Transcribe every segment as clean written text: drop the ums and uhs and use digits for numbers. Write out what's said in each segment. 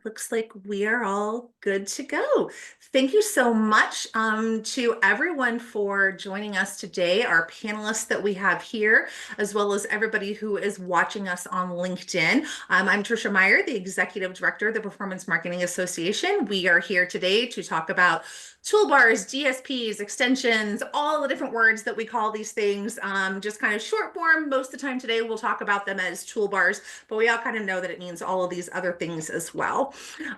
Looks like we are all good to go. Thank you so much to everyone for joining us today, our panelists that we have here, as well as everybody who is watching us on LinkedIn. I'm Tricia Meyer, the Executive Director of the Performance Marketing Association. We are here today to talk about toolbars, DSPs, extensions, all the different words that we call these things, just kind of short form. Most of the time today, we'll talk about them as toolbars, but we all kind of know that it means all of these other things as well.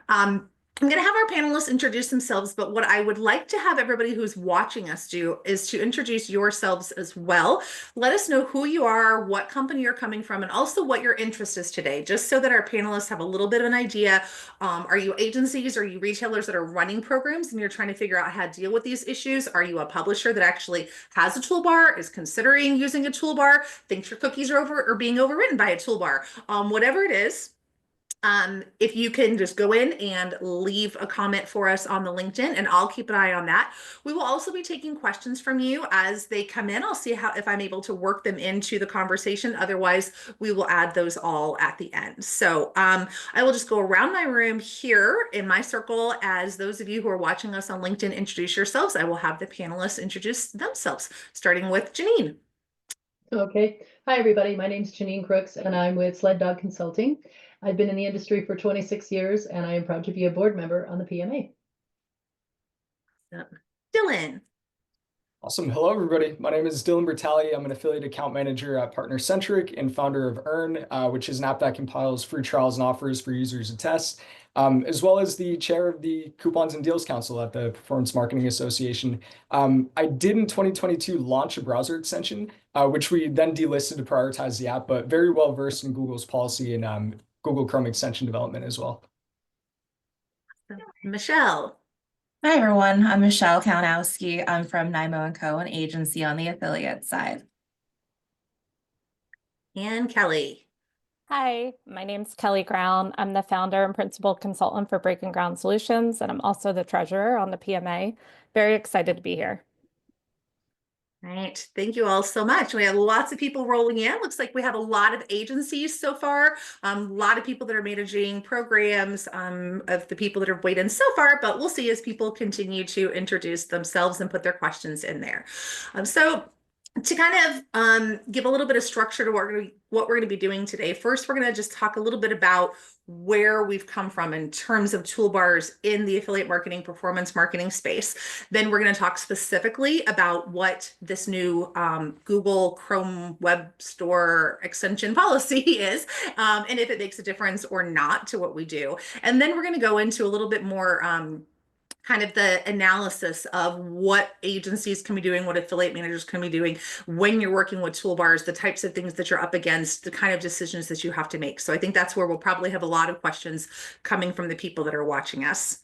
I'm going to have our panelists introduce themselves, but what I would like to have everybody who's watching us do is to introduce yourselves as well. Let us know who you are, what company you're coming from, and also what your interest is today, just so that our panelists have a little bit of an idea. Are you agencies? Are you retailers that are running programs and you're trying to figure out how to deal with these issues? Are you a publisher that actually has a toolbar, is considering using a toolbar, thinks your cookies are over or being overwritten by a toolbar? Whatever it is, if you can just go in and leave a comment for us on the LinkedIn, and I'll keep an eye on that. We will also be taking questions from you as they come in. I'll see if I'm able to work them into the conversation. Otherwise, we will add those all at the end. So I will just go around my room here in my circle. As those of you who are watching us on LinkedIn introduce yourselves, I will have the panelists introduce themselves, starting with Jeannine. Okay. Hi, everybody. My name is Jeannine Crooks, and I'm with Sled Consulting. I've been in the industry for 26 years, and I am proud to be a board member on the PMA. Dylan. Awesome. Hello, everybody. My name is Dylan Bertali. I'm an affiliate account manager at PartnerCentric and founder of Earn, which is an app that compiles free trials and offers for users to test, as well as the chair of the Coupons and Deals Council at the Performance Marketing Association. I did in 2022 launch a browser extension, which we then delisted to prioritize the app, but very well versed in Google's policy and Google Chrome extension development as well. Michelle. Hi, everyone. I'm Michelle Kalinowski. I'm from NYMO & Co., an agency on the affiliate side. And Kelly. Hi, my name's Kelly Ground. I'm the founder and principal consultant for breakingGround Solutions, and I'm also the treasurer on the PMA. Very excited to be here. Right. Thank you all so much. We have lots of people rolling in. Looks like we have a lot of agencies so far. A lot of people that are managing programs of the people that have weighed in so far, but we'll see as people continue to introduce themselves and put their questions in there. So to kind of give a little bit of structure to what we're going to be doing today, first, we're going to just talk a little bit about where we've come from in terms of toolbars in the affiliate marketing, performance marketing space. Then we're going to talk specifically about what this new Google Chrome Web Store extension policy is, and if it makes a difference or not to what we do. And then we're going to go into a little bit more kind of the analysis of what agencies can be doing, what affiliate managers can be doing when you're working with toolbars, the types of things that you're up against, the kind of decisions that you have to make. So I think that's where we'll probably have a lot of questions coming from the people that are watching us.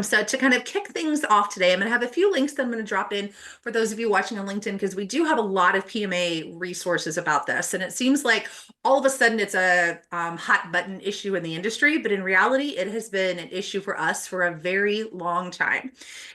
So to kind of kick things off today, I'm going to have a few links that I'm going to drop in for those of you watching on LinkedIn, because we do have a lot of PMA resources about this. And it seems like all of a sudden it's a hot button issue in the industry, but in reality, it has been an issue for us for a very long time.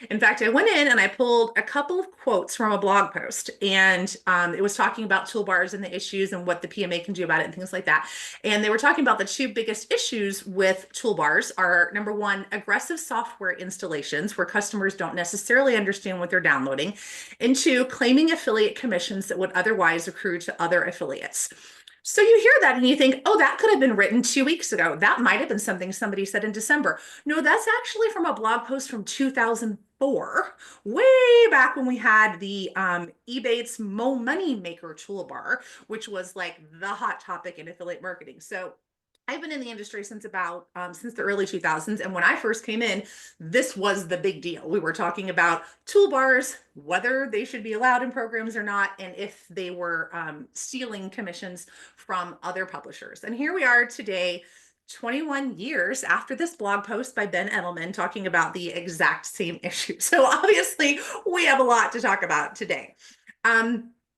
In fact, I went in and I pulled a couple of quotes from a blog post, and it was talking about toolbars and the issues and what the PMA can do about it and things like that. And they were talking about the two biggest issues with toolbars are, number one, aggressive software installations where customers don't necessarily understand what they're downloading, and two, claiming affiliate commissions that would otherwise accrue to other affiliates. So you hear that and you think, oh, that could have been written 2 weeks ago. That might have been something somebody said in December. No, that's actually from a blog post from 2004, way back when we had the Ebates Mo Money Maker toolbar, which was like the hot topic in affiliate marketing. So I've been in the industry since about since the early 2000s. And when I first came in, this was the big deal. We were talking about toolbars, whether they should be allowed in programs or not, and if they were stealing commissions from other publishers. And here we are today, 21 years after this blog post by Ben Edelman talking about the exact same issue. So obviously we have a lot to talk about today.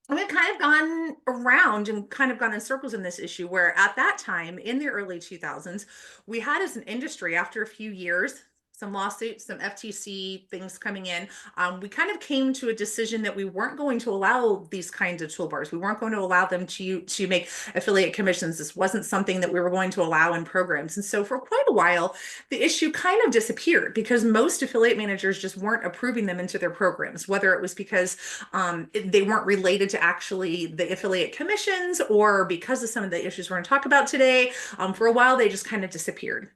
We've kind of gone around and kind of gone in circles in this issue, where at that time in the early 2000s, we had as an industry, after a few years, some lawsuits, some FTC things coming in, we kind of came to a decision that we weren't going to allow these kinds of toolbars. We weren't going to allow them to make affiliate commissions. This wasn't something that we were going to allow in programs. And so for quite a while, the issue kind of disappeared because most affiliate managers just weren't approving them into their programs, whether it was because they weren't related to actually the affiliate commissions or because of some of the issues we're going to talk about today. For a while, they just kind of disappeared.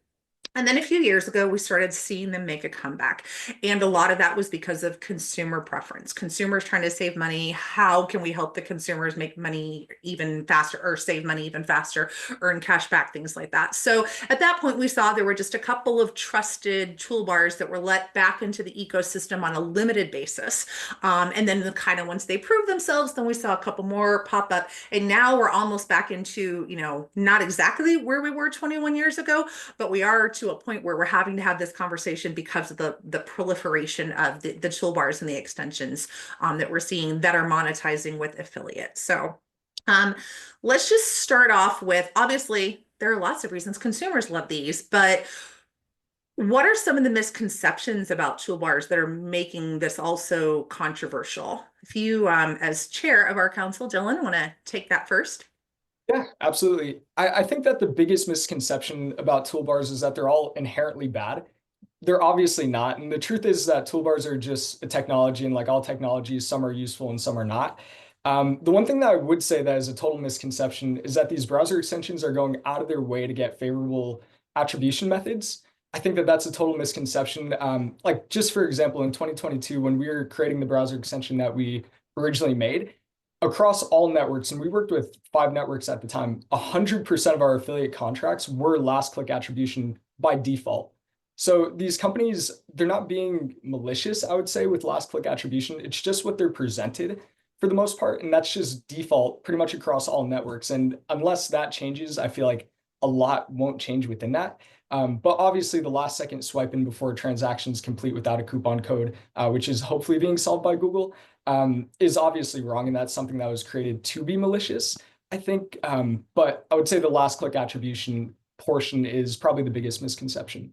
And then a few years ago, we started seeing them make a comeback. And a lot of that was because of consumer preference. Consumers trying to save money. How can we help the consumers make money even faster or save money even faster, earn cash back, things like that. So at that point, we saw there were just a couple of trusted toolbars that were let back into the ecosystem on a limited basis. And then kind of once they proved themselves, then we saw a couple more pop up. And now we're almost back into, not exactly where we were 21 years ago, but we are to a point where we're having to have this conversation because of the proliferation of the toolbars and the extensions that we're seeing that are monetizing with affiliates. So let's just start off with, obviously, there are lots of reasons consumers love these, but what are some of the misconceptions about toolbars that are making this also controversial? If you, as chair of our council, Dylan, want to take that first? Yeah, absolutely. I think that the biggest misconception about toolbars is that they're all inherently bad. They're obviously not. And the truth is that toolbars are just a technology, and like all technologies, some are useful and some are not. The one thing that I would say that is a total misconception is that these browser extensions are going out of their way to get favorable attribution methods. I think that that's a total misconception. Like just for example, in 2022, when we were creating the browser extension that we originally made, across all networks, and we worked with 5 networks at the time, 100% of our affiliate contracts were last click attribution by default. So these companies, they're not being malicious, I would say, with last click attribution. It's just what they're presented for the most part. And that's just default pretty much across all networks. And unless that changes, I feel like a lot won't change within that. But obviously the last second swipe in before transactions complete without a coupon code, which is hopefully being solved by Google, is obviously wrong. And that's something that was created to be malicious, I think. But I would say the last click attribution portion is probably the biggest misconception.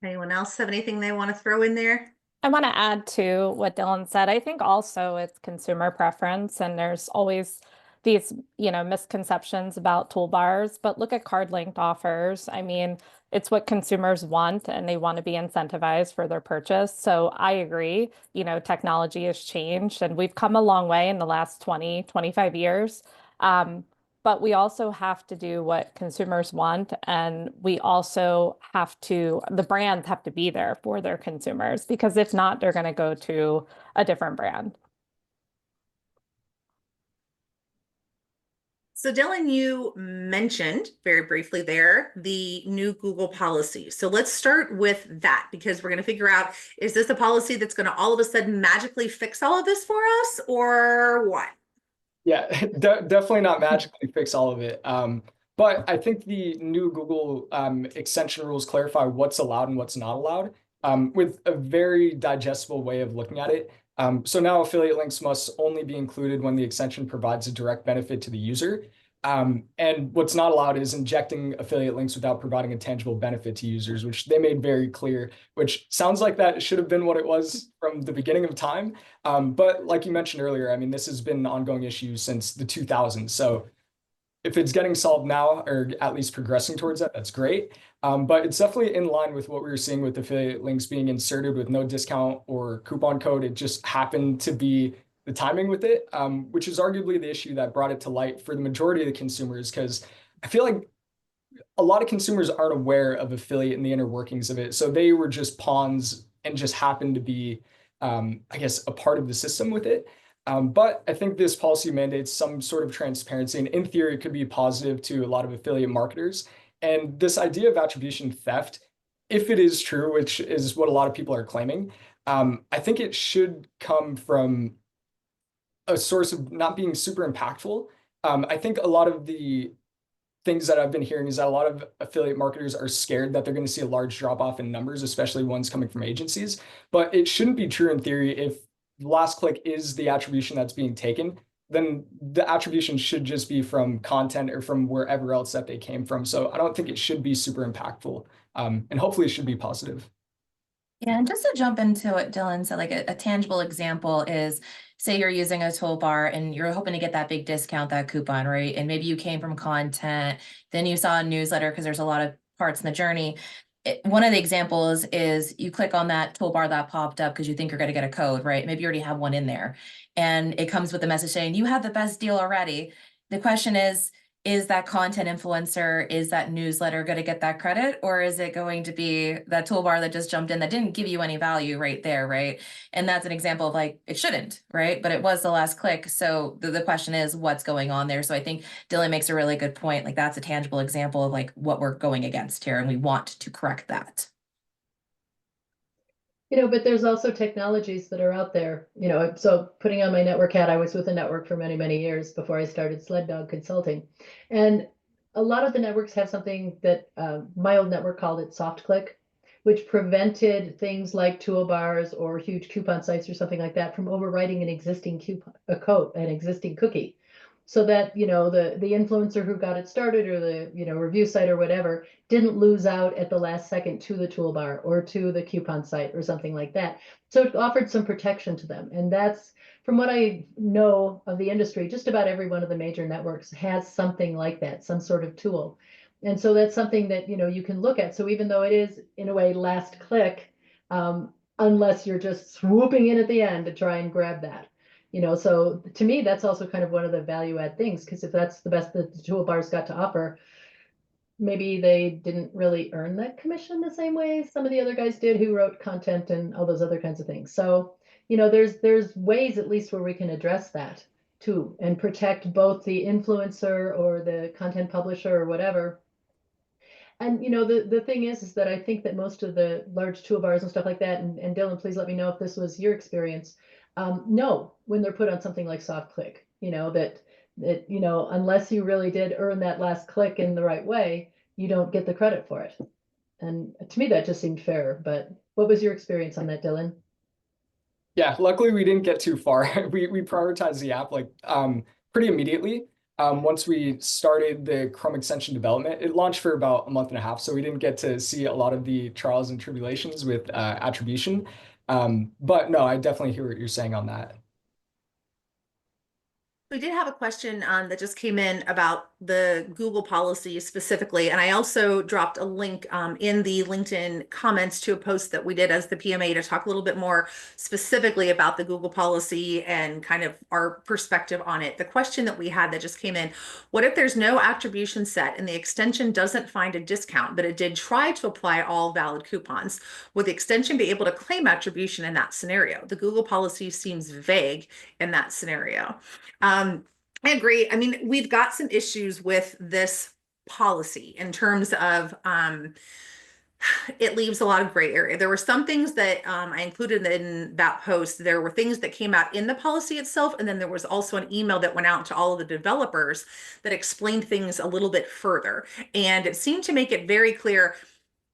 Anyone else have anything they want to throw in there? I want to add to what Dylan said. I think also it's consumer preference, and there's always these, misconceptions about toolbars, but look at card linked offers. I mean, it's what consumers want and they want to be incentivized for their purchase. So I agree, technology has changed and we've come a long way in the last 20, 25 years. But we also have to do what consumers want, and we also the brands have to be there for their consumers, because if not, they're going to go to a different brand. So Dylan, you mentioned very briefly there the new Google policy. So let's start with that, because we're going to figure out, is this a policy that's going to all of a sudden magically fix all of this for us, or what? Yeah, definitely not magically fix all of it. But I think the new Google extension rules clarify what's allowed and what's not allowed with a very digestible way of looking at it. So now affiliate links must only be included when the extension provides a direct benefit to the user. And what's not allowed is injecting affiliate links without providing a tangible benefit to users, which they made very clear, which sounds like that should have been what it was from the beginning of time. But like you mentioned earlier, I mean, this has been an ongoing issue since the 2000s. So if it's getting solved now, or at least progressing towards that, that's great. But it's definitely in line with what we were seeing with affiliate links being inserted with no discount or coupon code. It just happened to be the timing with it, which is arguably the issue that brought it to light for the majority of the consumers, because I feel like a lot of consumers aren't aware of affiliate and the inner workings of it. So they were just pawns and just happened to be, I guess, a part of the system with it. But I think this policy mandates some sort of transparency, and in theory, it could be positive to a lot of affiliate marketers. And this idea of attribution theft, if it is true, which is what a lot of people are claiming, I think it should come from a source of not being super impactful. I think a lot of the things that I've been hearing is that a lot of affiliate marketers are scared that they're going to see a large drop off in numbers, especially ones coming from agencies. But it shouldn't be true in theory if last click is the attribution that's being taken. then the attribution should just be from content or from wherever else that they came from. So I don't think it should be super impactful. And hopefully it should be positive. Yeah, and just to jump into what Dylan said, like a tangible example is, say you're using a toolbar and you're hoping to get that big discount, that coupon, right? And maybe you came from content, then you saw a newsletter because there's a lot of parts in the journey. One of the examples is you click on that toolbar that popped up because you think you're going to get a code, right? Maybe you already have one in there. And it comes with a message saying, you have the best deal already. The question is that content influencer, is that newsletter going to get that credit? Or is it going to be that toolbar that just jumped in that didn't give you any value right there, right? And that's an example of like, it shouldn't, right? But it was the last click. So the question is what's going on there? So I think Dylan makes a really good point. Like that's a tangible example of like what we're going against here. And we want to correct that. But there's also technologies that are out there, so putting on my network hat, I was with a network for many, many years before I started Sled Dog Consulting. And a lot of the networks have something that my old network called it soft click, which prevented things like toolbars or huge coupon sites or something like that from overwriting an existing an existing cookie. So that, the influencer who got it started or the, review site or whatever didn't lose out at the last second to the toolbar or to the coupon site or something like that. So it offered some protection to them. And that's, from what I know of the industry, just about every one of the major networks has something like that, some sort of tool. And so that's something that, you can look at. So even though it is, in a way, last click, unless you're just swooping in at the end to try and grab that. So to me, that's also kind of one of the value add things, because if that's the best that the toolbar's got to offer, maybe they didn't really earn that commission the same way some of the other guys did who wrote content and all those other kinds of things. So, there's ways at least where we can address that too and protect both the influencer or the content publisher or whatever. And the thing is that I think that most of the large toolbars and stuff like that, and Dylan, please let me know if this was your experience, know when they're put on something like soft click, that unless you really did earn that last click in the right way, you don't get the credit for it. And to me, that just seemed fair. But what was your experience on that, Dylan? Yeah, luckily we didn't get too far. We prioritized the app like pretty immediately. Once we started the Chrome extension development, it launched for about a month and a half, so we didn't get to see a lot of the trials and tribulations with attribution. But no, I definitely hear what you're saying on that. We did have a question that just came in about the Google policy specifically, and I also dropped a link in the LinkedIn comments to a post that we did as the PMA to talk a little bit more specifically about the Google policy and kind of our perspective on it. The question that we had that just came in, what if there's no attribution set and the extension doesn't find a discount, but it did try to apply all valid coupons? Would the extension be able to claim attribution in that scenario? The Google policy seems vague in that scenario. I agree. I mean, we've got some issues with this policy in terms of it leaves a lot of gray area. There were some things that I included in that post. There were things that came out in the policy itself, and then there was also an email that went out to all of the developers that explained things a little bit further. And it seemed to make it very clear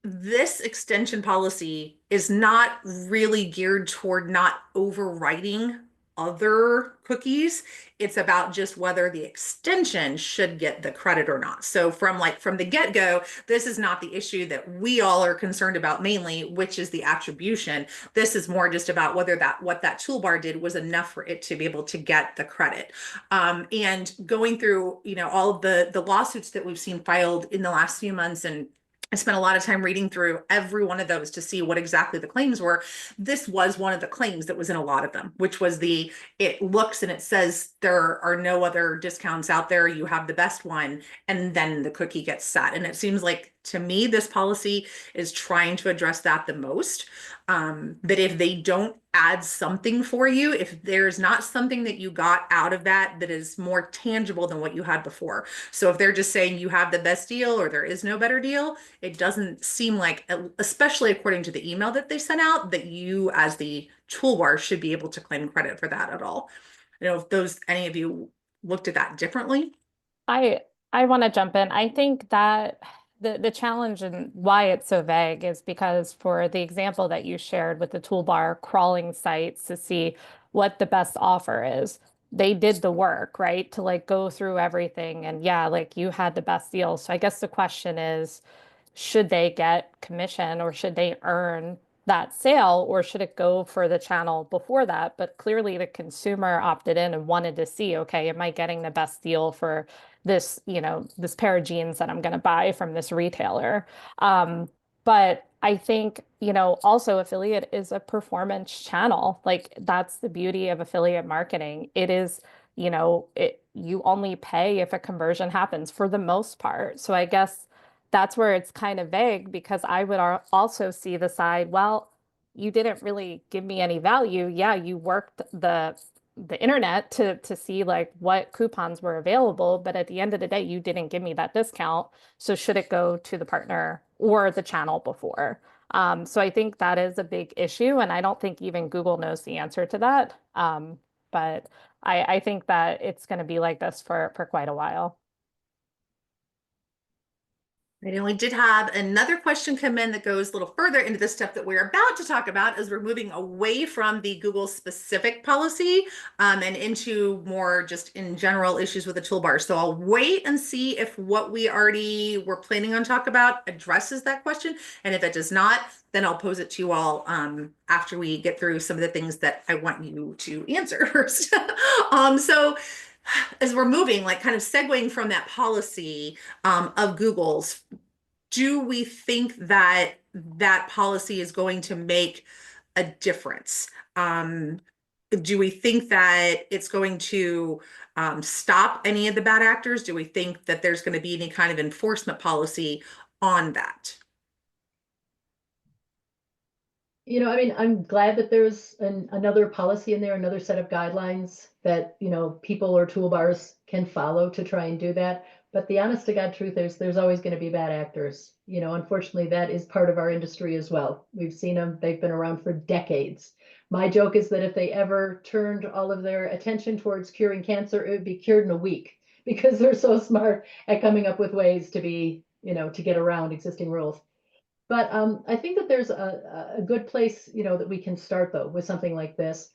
this extension policy is not really geared toward not overwriting other cookies. It's about just whether the extension should get the credit or not. So from the get-go, this is not the issue that we all are concerned about mainly, which is the attribution. This is more just about whether what that toolbar did was enough for it to be able to get the credit. And going through, all of the lawsuits that we've seen filed in the last few months, and I spent a lot of time reading through every one of those to see what exactly the claims were. This was one of the claims that was in a lot of them, which was it looks and it says there are no other discounts out there. You have the best one. And then the cookie gets set. And it seems like, to me, this policy is trying to address that the most. That if they don't add something for you, if there's not something that you got out of that is more tangible than what you had before. So if they're just saying you have the best deal or there is no better deal, it doesn't seem like, especially according to the email that they sent out, that you as the toolbar should be able to claim credit for that at all. I don't know if any of you looked at that differently. I want to jump in. I think that the challenge and why it's so vague is because for the example that you shared with the toolbar crawling sites to see what the best offer is, they did the work, right? To like go through everything. And yeah, like you had the best deal. So I guess the question is, should they get commission or should they earn that sale or should it go for the channel before that? But clearly the consumer opted in and wanted to see, okay, am I getting the best deal for this, this pair of jeans that I'm going to buy from this retailer? But I think, also affiliate is a performance channel. Like that's the beauty of affiliate marketing. It is, you only pay if a conversion happens for the most part. So I guess that's where it's kind of vague because I would also see the side, well, you didn't really give me any value. Yeah, you worked the internet to see like what coupons were available, but at the end of the day, you didn't give me that discount. So should it go to the partner or the channel before? So I think that is a big issue, and I don't think even Google knows the answer to that. But I think that it's going to be like this for quite a while. Right, and we did have another question come in that goes a little further into the stuff that we're about to talk about as we're moving away from the Google specific policy and into more just in general issues with the toolbar. So I'll wait and see if what we already were planning on talk about addresses that question. And if it does not, then I'll pose it to you all after we get through some of the things that I want you to answer first. So as we're moving, like kind of segueing from that policy of Google's, do we think that that policy is going to make a difference? Do we think that it's going to stop any of the bad actors? Do we think that there's going to be any kind of enforcement policy on that? I'm glad that there's another policy in there, another set of guidelines that, people or toolbars can follow to try and do that. But the honest to God truth is there's always going to be bad actors. Unfortunately, that is part of our industry as well. We've seen them. They've been around for decades. My joke is that if they ever turned all of their attention towards curing cancer, it would be cured in a week because they're so smart at coming up with ways to be, to get around existing rules. But I think that there's a good place, that we can start though with something like this.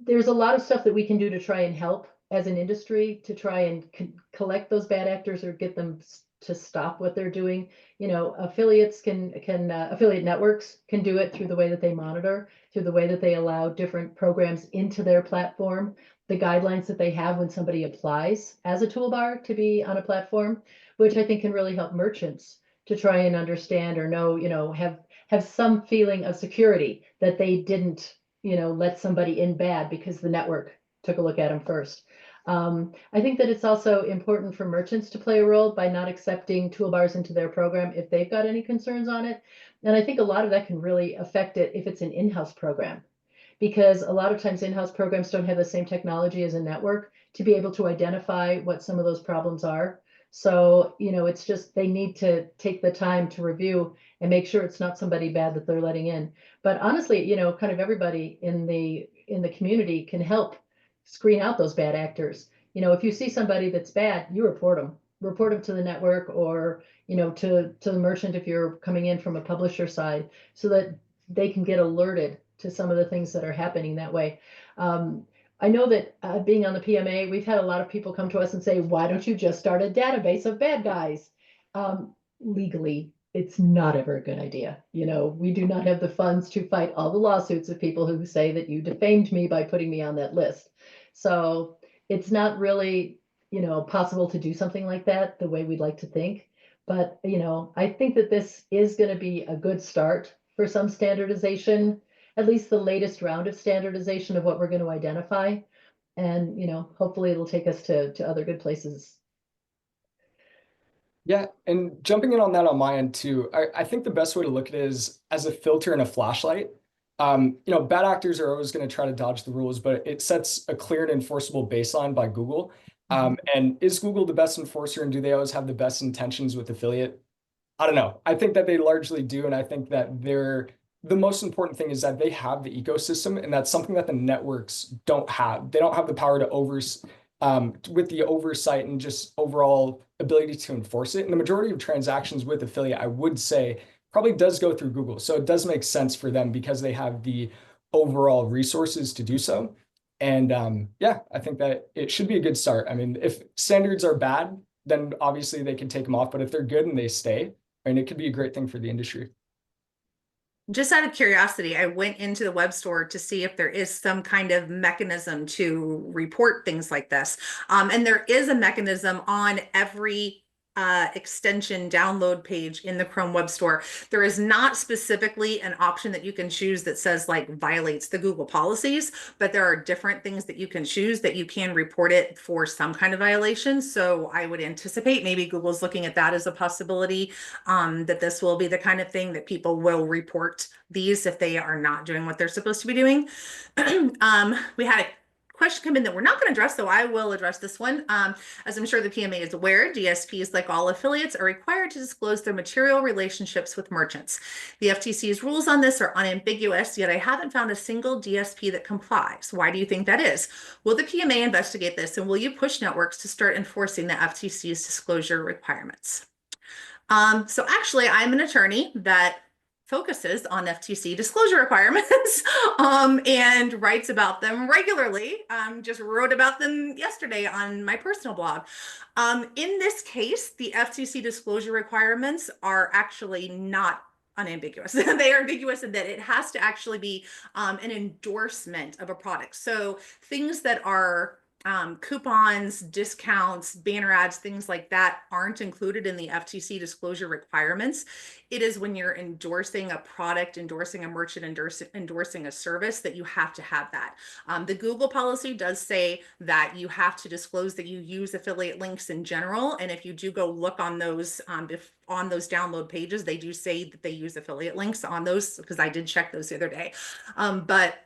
There's a lot of stuff that we can do to try and help as an industry to try and collect those bad actors or get them to stop what they're doing. Affiliates affiliate networks can do it through the way that they monitor, through the way that they allow different programs into their platform, the guidelines that they have when somebody applies as a toolbar to be on a platform, which I think can really help merchants to try and understand or know, have some feeling of security that they didn't, let somebody in bad because the network took a look at them first. I think that it's also important for merchants to play a role by not accepting toolbars into their program if they've got any concerns on it. And I think a lot of that can really affect it if it's an in-house program, because a lot of times in-house programs don't have the same technology as a network to be able to identify what some of those problems are. So, it's just they need to take the time to review and make sure it's not somebody bad that they're letting in. But honestly, kind of everybody in the community can help screen out those bad actors. If you see somebody that's bad, you report them to the network or, to the merchant if you're coming in from a publisher side so that they can get alerted to some of the things that are happening that way. I know that being on the PMA, we've had a lot of people come to us and say, why don't you just start a database of bad guys? Legally, it's not ever a good idea. We do not have the funds to fight all the lawsuits of people who say that you defamed me by putting me on that list. So it's not really, possible to do something like that the way we'd like to think. But, I think that this is going to be a good start for some standardization, at least the latest round of standardization of what we're going to identify. And, hopefully it'll take us to other good places. Yeah, and jumping in on that on my end too, I think the best way to look at it is as a filter and a flashlight. Bad actors are always going to try to dodge the rules, but it sets a clear and enforceable baseline by Google. And is Google the best enforcer, and do they always have the best intentions with affiliate? I don't know. I think that they largely do, and I think that the most important thing is that they have the ecosystem, and that's something that the networks don't have. They don't have the power to with the oversight and just overall ability to enforce it. And the majority of transactions with affiliate, I would say, probably does go through Google. So it does make sense for them because they have the overall resources to do so. And yeah, I think that it should be a good start. I mean, if standards are bad, then obviously they can take them off. But if they're good and they stay, I mean, it could be a great thing for the industry. Just out of curiosity, I went into the web store to see if there is some kind of mechanism to report things like this. And there is a mechanism on every extension download page in the Chrome Web Store. There is not specifically an option that you can choose that says like violates the Google policies, but there are different things that you can choose that you can report it for some kind of violation. So I would anticipate maybe Google's looking at that as a possibility, that this will be the kind of thing that people will report these if they are not doing what they're supposed to be doing. We had a question come in that we're not going to address, so I will address this one. As I'm sure the PMA is aware, DSPs, like all affiliates, are required to disclose their material relationships with merchants. The FTC's rules on this are unambiguous, yet I haven't found a single DSP that complies. Why do you think that is? Will the PMA investigate this, and will you push networks to start enforcing the FTC's disclosure requirements? So actually, I'm an attorney that focuses on FTC disclosure requirements and writes about them regularly. Just wrote about them yesterday on my personal blog. In this case, the FTC disclosure requirements are actually not unambiguous. They are ambiguous in that it has to actually be an endorsement of a product. So things that are coupons, discounts, banner ads, things like that aren't included in the FTC disclosure requirements. It is when you're endorsing a product, endorsing a merchant, endorsing a service that you have to have that. The Google policy does say that you have to disclose that you use affiliate links in general. And if you do go look on those, on those download pages, they do say that they use affiliate links on those, because I did check those the other day. But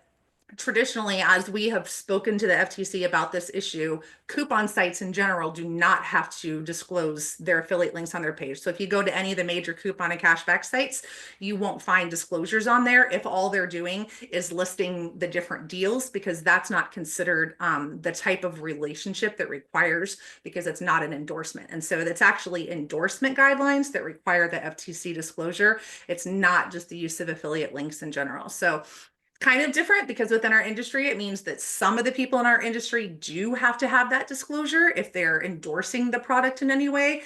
traditionally, as we have spoken to the FTC about this issue, coupon sites in general do not have to disclose their affiliate links on their page. So if you go to any of the major coupon and cashback sites, you won't find disclosures on there if all they're doing is listing the different deals, because that's not considered the type of relationship that requires, because it's not an endorsement. And so that's actually endorsement guidelines that require the FTC disclosure. It's not just the use of affiliate links in general. So kind of different, because within our industry, it means that some of the people in our industry do have to have that disclosure if they're endorsing the product in any way.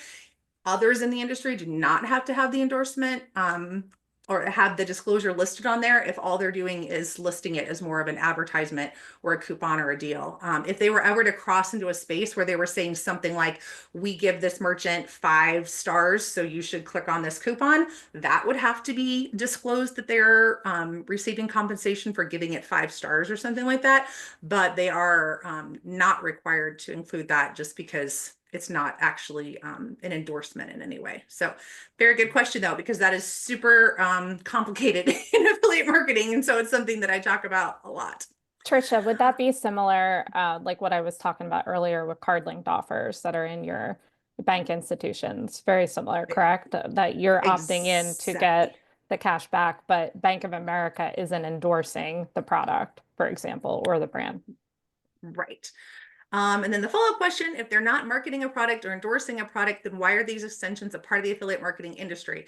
Others in the industry do not have to have the endorsement or have the disclosure listed on there if all they're doing is listing it as more of an advertisement or a coupon or a deal. If they were ever to cross into a space where they were saying something like, we give this merchant 5 stars, so you should click on this coupon, that would have to be disclosed that they're receiving compensation for giving it 5 stars or something like that. But they are not required to include that, just because it's not actually an endorsement in any way. So very good question though, because that is super complicated in affiliate marketing. And so it's something that I talk about a lot. Tricia, would that be similar, like what I was talking about earlier with card linked offers that are in your bank institutions? Very similar, correct? That you're opting in to get the cash back, but Bank of America isn't endorsing the product, for example, or the brand. Right. And then the follow-up question, if they're not marketing a product or endorsing a product, then why are these extensions a part of the affiliate marketing industry?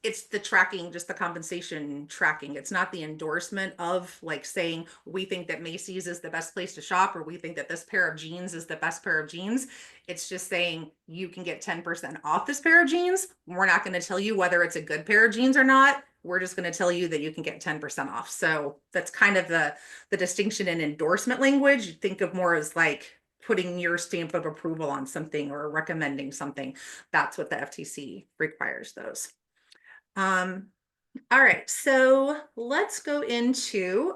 It's the tracking, just the compensation tracking. It's not the endorsement of like saying, we think that Macy's is the best place to shop, or we think that this pair of jeans is the best pair of jeans. It's just saying you can get 10% off this pair of jeans. We're not going to tell you whether it's a good pair of jeans or not. We're just going to tell you that you can get 10% off. So that's kind of the distinction in endorsement language. You think of more as like putting your stamp of approval on something or recommending something. That's what the FTC requires those. All right, so let's go into,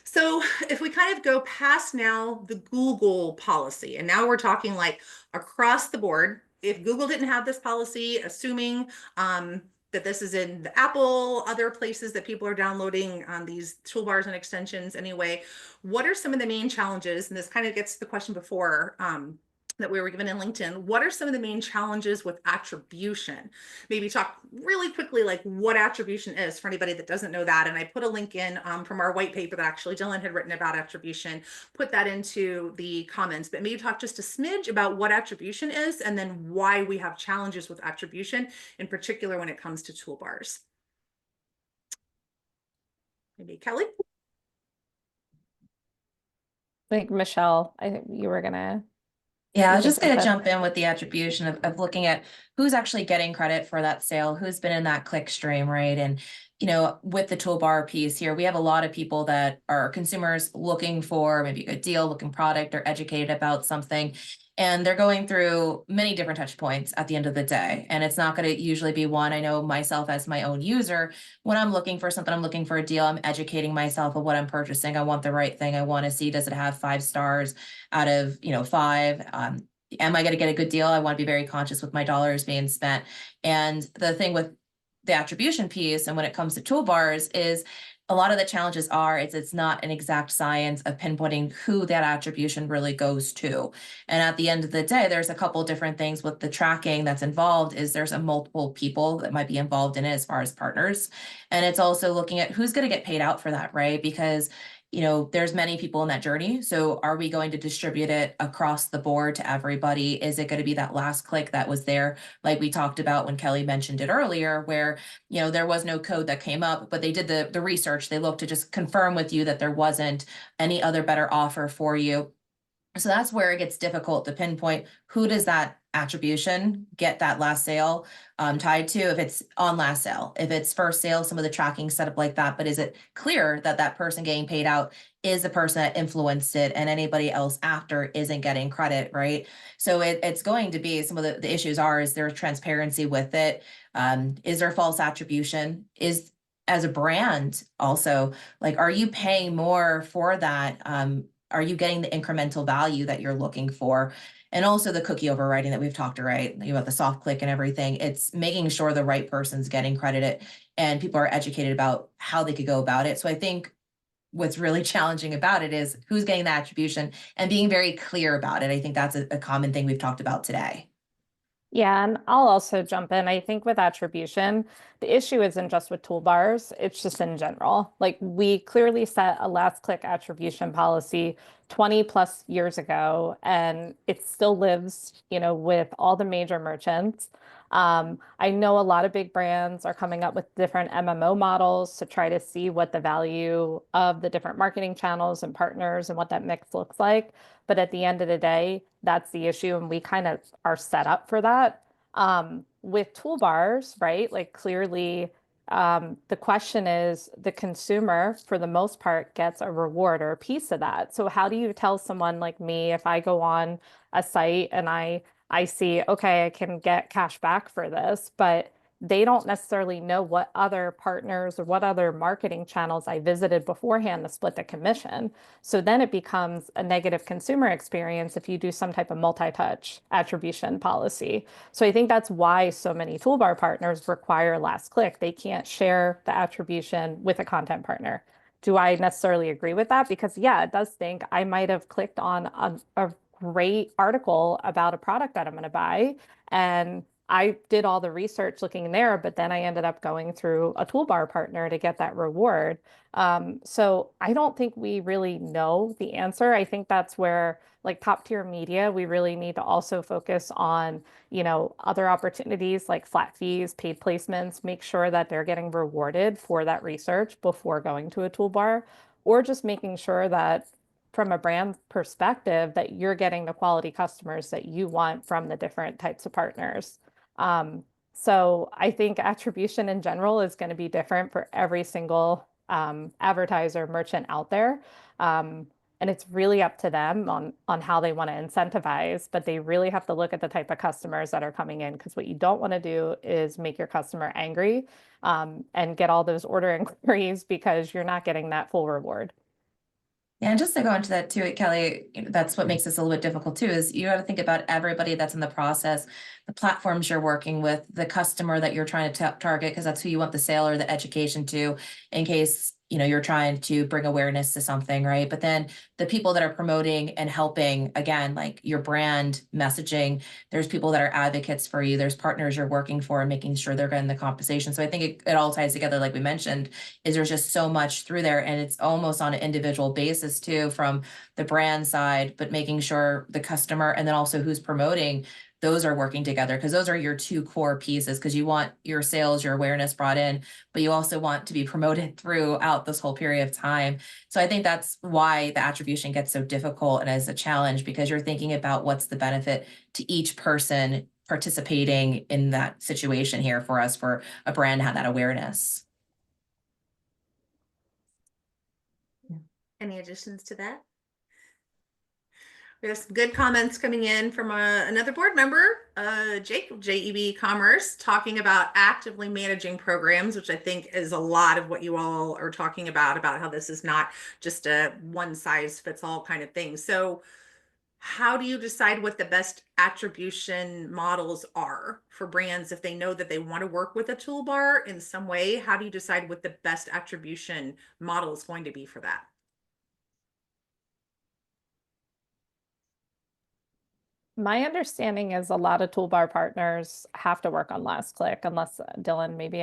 so if we kind of go past now the Google policy, and now we're talking like across the board, if Google didn't have this policy, assuming that this is in the Apple, other places that people are downloading these toolbars and extensions anyway, what are some of the main challenges? And this kind of gets to the question before that we were given in LinkedIn. What are some of the main challenges with attribution? Maybe talk really quickly like what attribution is for anybody that doesn't know that. And I put a link in from our white paper that actually Dylan had written about attribution, put that into the comments, but maybe talk just a smidge about what attribution is and then why we have challenges with attribution, in particular when it comes to toolbars. Maybe Kelly? Like Michelle, I think you were gonna. Yeah, I You was could just going to jump in. jump in with the attribution of looking at who's actually getting credit for that sale, who's been in that click stream, right? And, with the toolbar piece here, we have a lot of people that are consumers looking for maybe a good deal, looking product, or educated about something. And they're going through many different touch points at the end of the day. And it's not going to usually be one. I know myself as my own user, when I'm looking for something, I'm looking for a deal, I'm educating myself of what I'm purchasing. I want the right thing. I want to see, does it have 5 stars out of 5? Am I going to get a good deal? I want to be very conscious with my dollars being spent. And the thing with the attribution piece, and when it comes to toolbars, is a lot of the challenges are it's not an exact science of pinpointing who that attribution really goes to. And at the end of the day, there's a couple different things with the tracking that's involved. Is there's a multiple people that might be involved in it as far as partners. And it's also looking at who's going to get paid out for that, right? Because there's many people in that journey. So are we going to distribute it across the board to everybody? Is it going to be that last click that was there? Like we talked about when Kelly mentioned it earlier, where, there was no code that came up, but they did the research. They looked to just confirm with you that there wasn't any other better offer for you. So that's where it gets difficult to pinpoint who does that attribution get that last sale tied to, if it's on last sale, if it's first sale, some of the tracking set up like that. But is it clear that that person getting paid out is the person that influenced it, and anybody else after isn't getting credit, right? So it's going to be, some of the issues is there transparency with it? Is there false attribution? Is, as a brand also, like, are you paying more for that? Are you getting the incremental value that you're looking for? And also the cookie overriding that we've talked about the soft click and everything. It's making sure the right person's getting credited and people are educated about how they could go about it. So I think what's really challenging about it is who's getting the attribution and being very clear about it. I think that's a common thing we've talked about today. Yeah, and I'll also jump in. I think with attribution, the issue isn't just with toolbars, it's just in general. Like, we clearly set a last click attribution policy 20 plus years ago, and it still lives, with all the major merchants. I know a lot of big brands are coming up with different MMO models to try to see what the value of the different marketing channels and partners and what that mix looks like. But at the end of the day, that's the issue, and we kind of are set up for that. With toolbars, right? Like, clearly, the question is, the consumer, for the most part, gets a reward or a piece of that. So how do you tell someone like me, if I go on a site and I see, okay, I can get cash back for this, but they don't necessarily know what other partners or what other marketing channels I visited beforehand to split the commission. So then it becomes a negative consumer experience if you do some type of multi-touch attribution policy. So I think that's why so many toolbar partners require last click. They can't share the attribution with a content partner. Do I necessarily agree with that? Because yeah, it does think I might have clicked on a great article about a product that I'm going to buy, and I did all the research looking there, but then I ended up going through a toolbar partner to get that reward. So I don't think we really know the answer. I think that's where, like, top tier media, we really need to also focus on, other opportunities like flat fees, paid placements, make sure that they're getting rewarded for that research before going to a toolbar, or just making sure that from a brand perspective that you're getting the quality customers that you want from the different types of partners. So I think attribution in general is going to be different for every single advertiser merchant out there. And it's really up to them on how they want to incentivize, but they really have to look at the type of customers that are coming in, because what you don't want to do is make your customer angry and get all those order inquiries because you're not getting that full reward. Yeah, and just to go into that too, Kelly, that's what makes this a little bit difficult too, is you got to think about everybody that's in the process, the platforms you're working with, the customer that you're trying to target, because that's who you want the sale or the education to, in case, you're trying to bring awareness to something, right? But then the people that are promoting and helping, again, like your brand messaging, there's people that are advocates for you, there's partners you're working for and making sure they're getting the compensation. So I think it all ties together, like we mentioned, is there's just so much through there, and it's almost on an individual basis too, from the brand side, but making sure the customer, and then also who's promoting, those are working together, because those are your two core pieces, because you want your sales, your awareness brought in, but you also want to be promoted throughout this whole period of time. So I think that's why the attribution gets so difficult and as a challenge, because you're thinking about what's the benefit to each person participating in that situation here for us, for a brand to have that awareness. Any additions to that? We have some good comments coming in from another board member, Jake of JEB Commerce, talking about actively managing programs, which I think is a lot of what you all are talking about how this is not just a one size fits all kind of thing. So how do you decide what the best attribution models are for brands if they know that they want to work with a toolbar in some way? How do you decide what the best attribution model is going to be for that? My understanding is a lot of toolbar partners have to work on last click, unless Dylan, maybe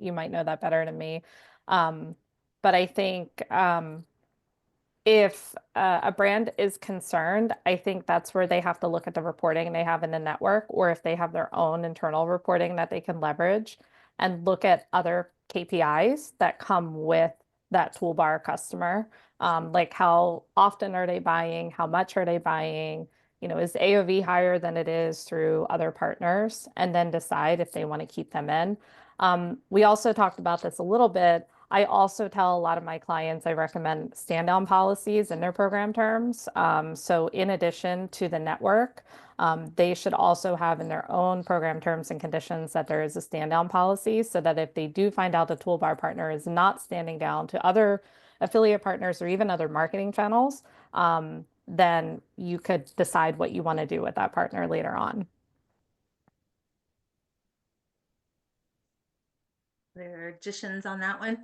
you might know that better than me. But I think if a brand is concerned, I think that's where they have to look at the reporting they have in the network, or if they have their own internal reporting that they can leverage, and look at other KPIs that come with that toolbar customer. Like how often are they buying? How much are they buying? Is AOV higher than it is through other partners? And then decide if they want to keep them in. We also talked about this a little bit. I also tell a lot of my clients I recommend stand down policies in their program terms. So in addition to the network, they should also have in their own program terms and conditions that there is a stand down policy, so that if they do find out the toolbar partner is not standing down to other affiliate partners or even other marketing channels, then you could decide what you want to do with that partner later on. There are additions on that one?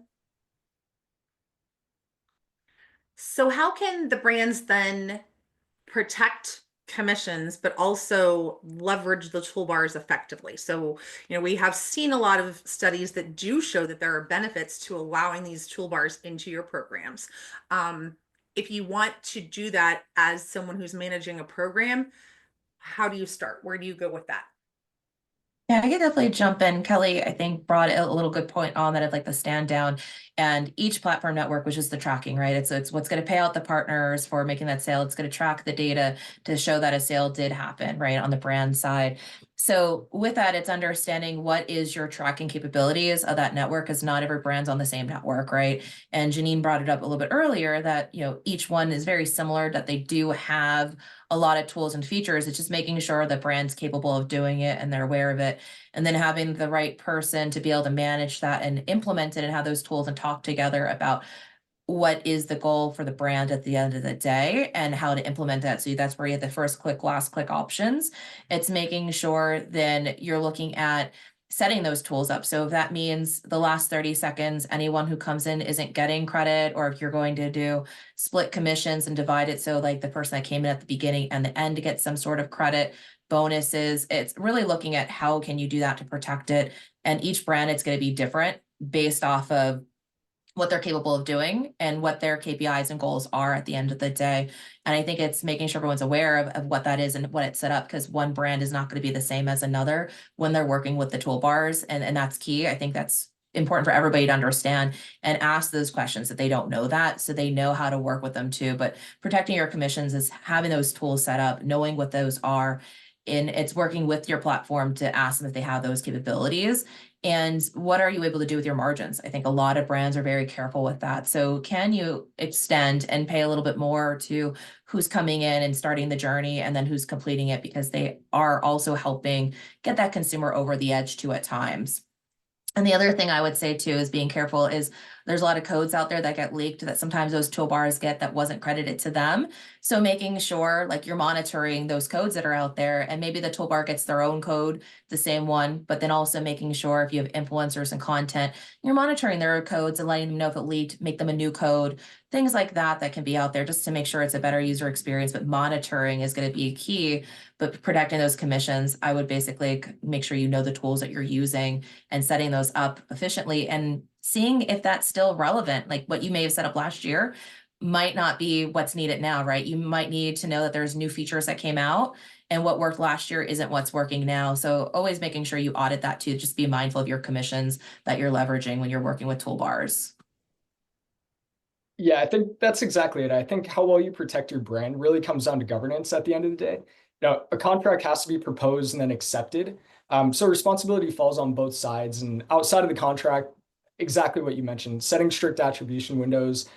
So how can the brands then protect commissions, but also leverage the toolbars effectively? So, we have seen a lot of studies that do show that there are benefits to allowing these toolbars into your programs. If you want to do that as someone who's managing a program, how do you start? Where do you go with that? Yeah, I could definitely jump in. Kelly, I think, brought a little good point on that of like the stand down, and each platform network, which is the tracking, right? It's what's going to pay out the partners for making that sale. It's going to track the data to show that a sale did happen, right, on the brand side. So with that, it's understanding what is your tracking capabilities of that network, because not every brand's on the same network, right? And Jeannine brought it up a little bit earlier that, each one is very similar, that they do have a lot of tools and features. It's just making sure the brand's capable of doing it and they're aware of it. And then having the right person to be able to manage that and implement it and have those tools and talk together about what is the goal for the brand at the end of the day and how to implement that. So that's where you have the first click, last click options. It's making sure then you're looking at setting those tools up. So if that means the last 30 seconds, anyone who comes in isn't getting credit, or if you're going to do split commissions and divide it, so like the person that came in at the beginning and the end gets some sort of credit, bonuses, it's really looking at how can you do that to protect it. And each brand, it's going to be different based off of what they're capable of doing and what their KPIs and goals are at the end of the day. And I think it's making sure everyone's aware of what that is and what it's set up, because one brand is not going to be the same as another when they're working with the toolbars. And that's key. I think that's important for everybody to understand and ask those questions if they don't know that, so they know how to work with them too. But protecting your commissions is having those tools set up, knowing what those are, and it's working with your platform to ask them if they have those capabilities. And what are you able to do with your margins? I think a lot of brands are very careful with that. So can you extend and pay a little bit more to who's coming in and starting the journey, and then who's completing it, because they are also helping get that consumer over the edge too at times. And the other thing I would say too is being careful is there's a lot of codes out there that get leaked that sometimes those toolbars get that wasn't credited to them. So making sure like you're monitoring those codes that are out there, and maybe the toolbar gets their own code, the same one, but then also making sure if you have influencers and content, you're monitoring their codes and letting them know if it leaked, make them a new code, things like that that can be out there just to make sure it's a better user experience. But monitoring is going to be key. But protecting those commissions, I would basically make sure you know the tools that you're using and setting those up efficiently and seeing if that's still relevant. Like what you may have set up last year might not be what's needed now, right? You might need to know that there's new features that came out and what worked last year isn't what's working now. So always making sure you audit that too. Just be mindful of your commissions that you're leveraging when you're working with toolbars. Yeah, I think that's exactly it. I think how well you protect your brand really comes down to governance at the end of the day. A contract has to be proposed and then accepted. So responsibility falls on both sides. And outside of the contract, exactly what you mentioned, setting strict attribution windows,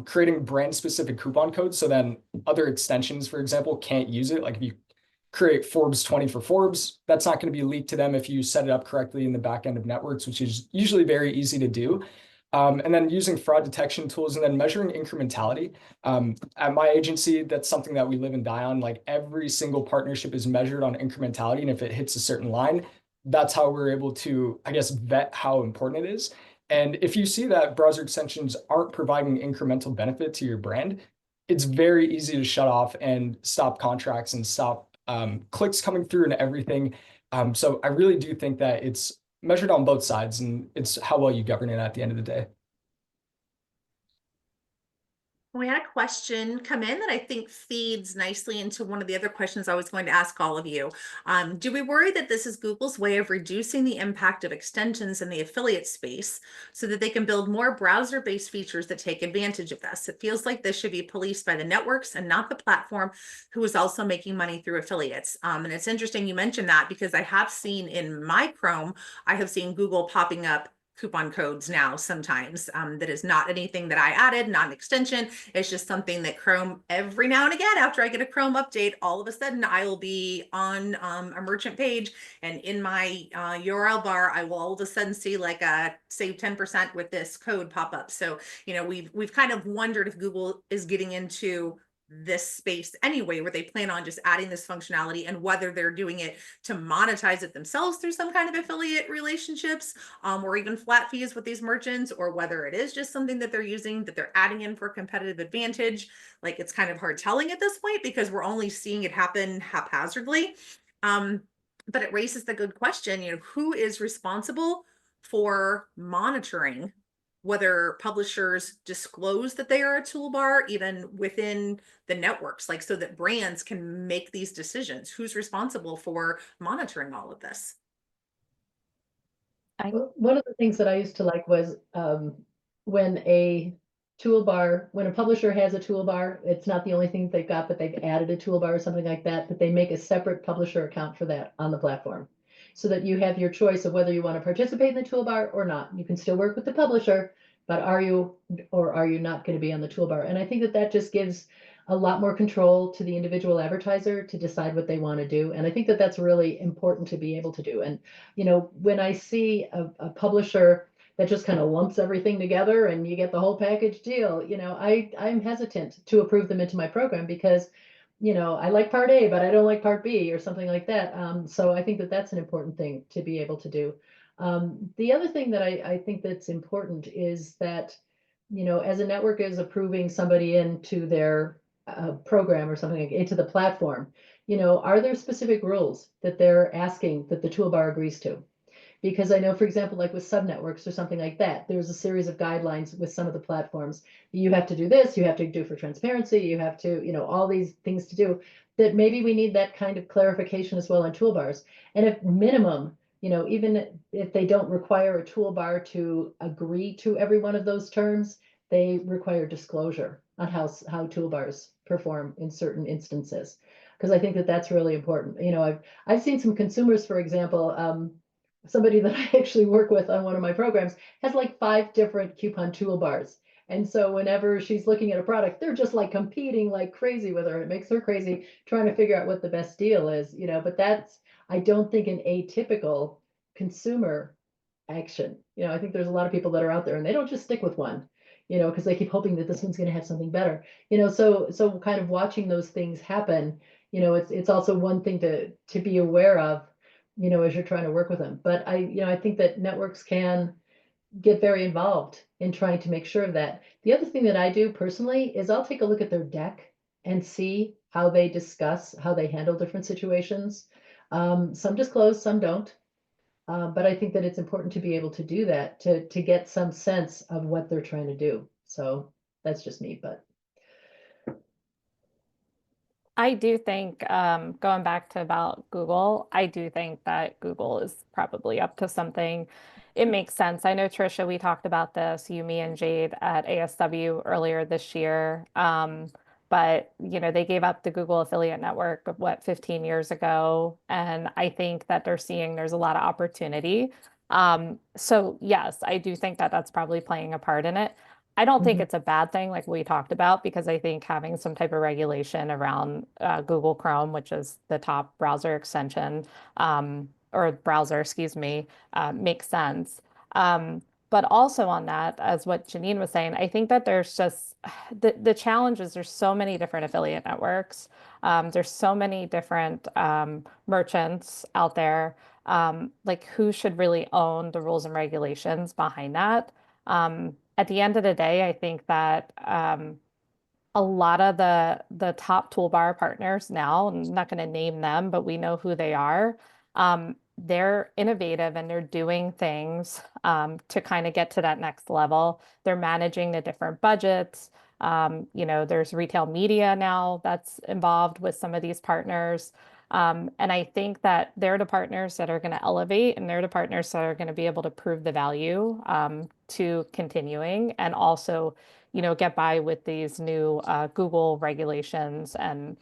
creating brand specific coupon codes. So then other extensions, for example, can't use it. Like if you create Forbes 20 for Forbes, that's not going to be leaked to them if you set it up correctly in the back end of networks, which is usually very easy to do. And then using fraud detection tools and then measuring incrementality. At my agency, that's something that we live and die on. Like every single partnership is measured on incrementality. And if it hits a certain line, that's how we're able to, I guess, vet how important it is. And if you see that browser extensions aren't providing incremental benefit to your brand, it's very easy to shut off and stop contracts and stop clicks coming through and everything. So I really do think that it's measured on both sides, and it's how well you govern it at the end of the day. We had a question come in that I think feeds nicely into one of the other questions I was going to ask all of you. Do we worry that this is Google's way of reducing the impact of extensions in the affiliate space so that they can build more browser-based features that take advantage of this? It feels like this should be policed by the networks and not the platform, who is also making money through affiliates. And it's interesting you mentioned that, because I have seen in my Chrome, I have seen Google popping up coupon codes now sometimes. That is not anything that I added, not an extension. It's just something that Chrome, every now and again, after I get a Chrome update, all of a sudden I will be on a merchant page, and in my URL bar, I will all of a sudden see like a save 10% with this code pop up. So, we've kind of wondered if Google is getting into this space anyway, where they plan on just adding this functionality, and whether they're doing it to monetize it themselves through some kind of affiliate relationships, or even flat fees with these merchants, or whether it is just something that they're using, that they're adding in for competitive advantage. Like, it's kind of hard telling at this point, because we're only seeing it happen haphazardly. But it raises the good question, who is responsible for monitoring whether publishers disclose that they are a toolbar, even within the networks, like, so that brands can make these decisions? Who's responsible for monitoring all of this? Well, one of the things that I used to like was when a publisher has a toolbar, it's not the only thing they've got, but they've added a toolbar or something like that, but they make a separate publisher account for that on the platform, so that you have your choice of whether you want to participate in the toolbar or not. You can still work with the publisher, but are you or are you not going to be on the toolbar? And I think that that just gives a lot more control to the individual advertiser to decide what they want to do. And I think that that's really important to be able to do. And, when I see a publisher that just kind of lumps everything together and you get the whole package deal, I'm hesitant to approve them into my program, because I like part A, but I don't like part B, or something like that. So I think that that's an important thing to be able to do. The other thing that I think that's important is that, as a network is approving somebody into their program or something, like into the platform, are there specific rules that they're asking that the toolbar agrees to? Because I know, for example, like with subnetworks or something like that, there's a series of guidelines with some of the platforms. You have to do this, you have to do for transparency, you have to, all these things to do, that maybe we need that kind of clarification as well on toolbars. And if minimum, even if they don't require a toolbar to agree to every one of those terms, they require disclosure on how toolbars perform in certain instances. Because I think that that's really important. I've seen some consumers, for example, somebody that I actually work with on one of my programs has like 5 different coupon toolbars. And so whenever she's looking at a product, they're just like competing like crazy with her. It makes her crazy trying to figure out what the best deal is, but that's, I don't think, an atypical consumer action. I think there's a lot of people that are out there and they don't just stick with one, because they keep hoping that this one's going to have something better, so kind of watching those things happen, it's also one thing to be aware of, as you're trying to work with them. But I think that networks can get very involved in trying to make sure of that. The other thing that I do personally is I'll take a look at their deck and see how they discuss, how they handle different situations. Some disclose, some don't. But I think that it's important to be able to do that, to get some sense of what they're trying to do. So that's just me, but. I do think, going back to about Google, I do think that Google is probably up to something. It makes sense. I know, Tricia, we talked about this, you, me, and Jade at ASW earlier this year. But they gave up the Google affiliate network, what, 15 years ago. And I think that they're seeing there's a lot of opportunity. So yes, I do think that that's probably playing a part in it. I don't think it's a bad thing, like we talked about, because I think having some type of regulation around Google Chrome, which is the top browser extension, or browser, excuse me, makes sense. But also on that, as what Jeannine was saying, I think that there's just the challenge is there's so many different affiliate networks. There's so many different merchants out there. Like who should really own the rules and regulations behind that? At the end of the day, I think that a lot of the top toolbar partners now, I'm not going to name them, but we know who they are. They're innovative and they're doing things to kind of get to that next level. They're managing the different budgets. There's retail media now that's involved with some of these partners. And I think that they're the partners that are going to elevate and they're the partners that are going to be able to prove the value to continuing and also, get by with these new Google regulations and,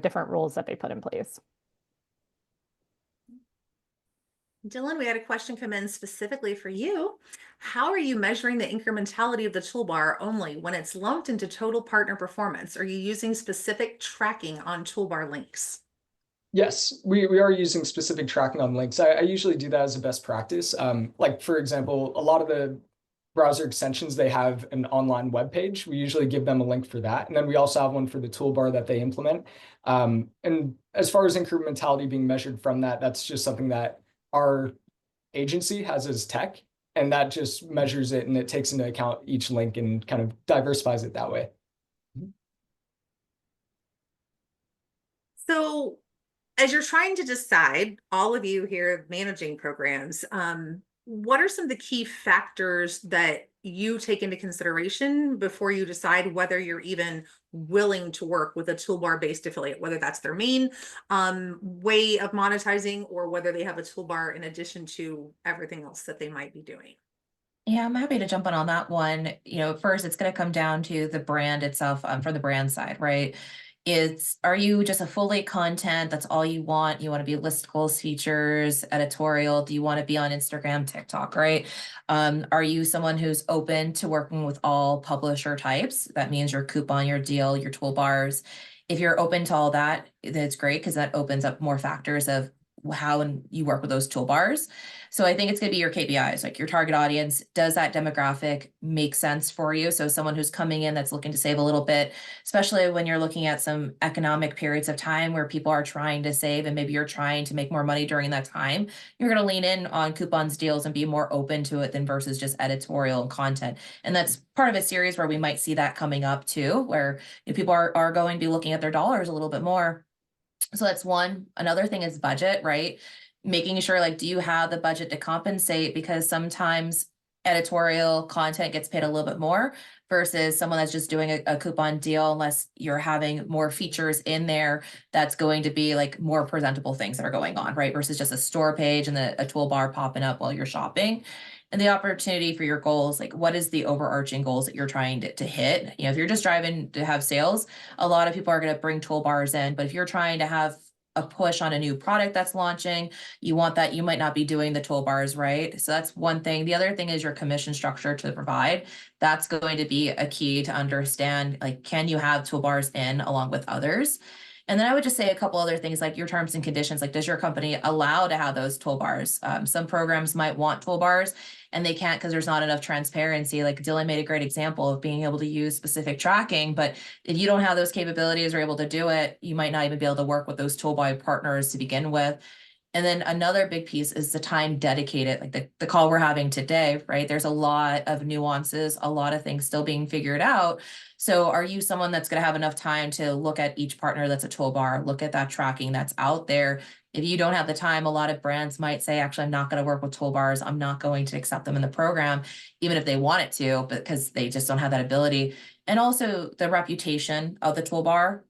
different rules that they put in place. Dylan, we had a question come in specifically for you. How are you measuring the incrementality of the toolbar only when it's lumped into total partner performance? Are you using specific tracking on toolbar links? Yes, we are using specific tracking on links. I usually do that as a best practice. Like for example, a lot of the browser extensions, they have an online web page. We usually give them a link for that. And then we also have one for the toolbar that they implement. And as far as incrementality being measured from that, that's just something that our agency has as tech. And that just measures it and it takes into account each link and kind of diversifies it that way. So as you're trying to decide, all of you here managing programs, what are some of the key factors that you take into consideration before you decide whether you're even willing to work with a toolbar-based affiliate, whether that's their main way of monetizing or whether they have a toolbar in addition to everything else that they might be doing? Yeah, I'm happy to jump in on that one. First, it's going to come down to the brand itself for the brand side, right? Are you just a full late content? That's all you want. You want to be listicles, features, editorial. Do you want to be on Instagram, TikTok, right? Are you someone who's open to working with all publisher types? That means your coupon, your deal, your toolbars. If you're open to all that, that's great because that opens up more factors of how you work with those toolbars. So I think it's going to be your KPIs, like your target audience. Does that demographic make sense for you? So someone who's coming in that's looking to save a little bit, especially when you're looking at some economic periods of time where people are trying to save and maybe you're trying to make more money during that time, you're going to lean in on coupons, deals, and be more open to it than versus just editorial and content. And that's part of a series where we might see that coming up too, where people are going to be looking at their dollars a little bit more. So that's one. Another thing is budget, right? Making sure, like, do you have the budget to compensate? Because sometimes editorial content gets paid a little bit more versus someone that's just doing a coupon deal, unless you're having more features in there that's going to be like more presentable things that are going on, right? Versus just a store page and a toolbar popping up while you're shopping. And the opportunity for your goals, like what is the overarching goals that you're trying to hit? If you're just driving to have sales, a lot of people are going to bring toolbars in, but if you're trying to have a push on a new product that's launching, you want that, you might not be doing the toolbars, right? So that's one thing. The other thing is your commission structure to provide. That's going to be a key to understand, like, can you have toolbars in along with others? And then I would just say a couple other things like your terms and conditions, like does your company allow to have those toolbars? Some programs might want toolbars and they can't because there's not enough transparency. Like Dylan made a great example of being able to use specific tracking, but if you don't have those capabilities or able to do it, you might not even be able to work with those toolbar partners to begin with. And then another big piece is the time dedicated, like the call we're having today, right? There's a lot of nuances, a lot of things still being figured out. So are you someone that's going to have enough time to look at each partner that's a toolbar, look at that tracking that's out there? If you don't have the time, a lot of brands might say, actually, I'm not going to work with toolbars. I'm not going to accept them in the program, even if they want it to, because they just don't have that ability. And also the reputation of the toolbar.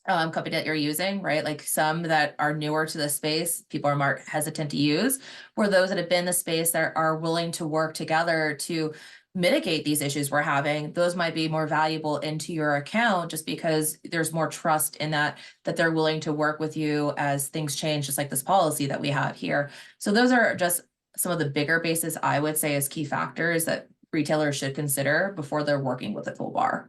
company that you're using, right? Like some that are newer to the space, people are more hesitant to use, or those that have been in the space that are willing to work together to mitigate these issues we're having, those might be more valuable into your account just because there's more trust in that they're willing to work with you as things change, just like this policy that we have here. So those are just some of the bigger bases I would say as key factors that retailers should consider before they're working with a toolbar.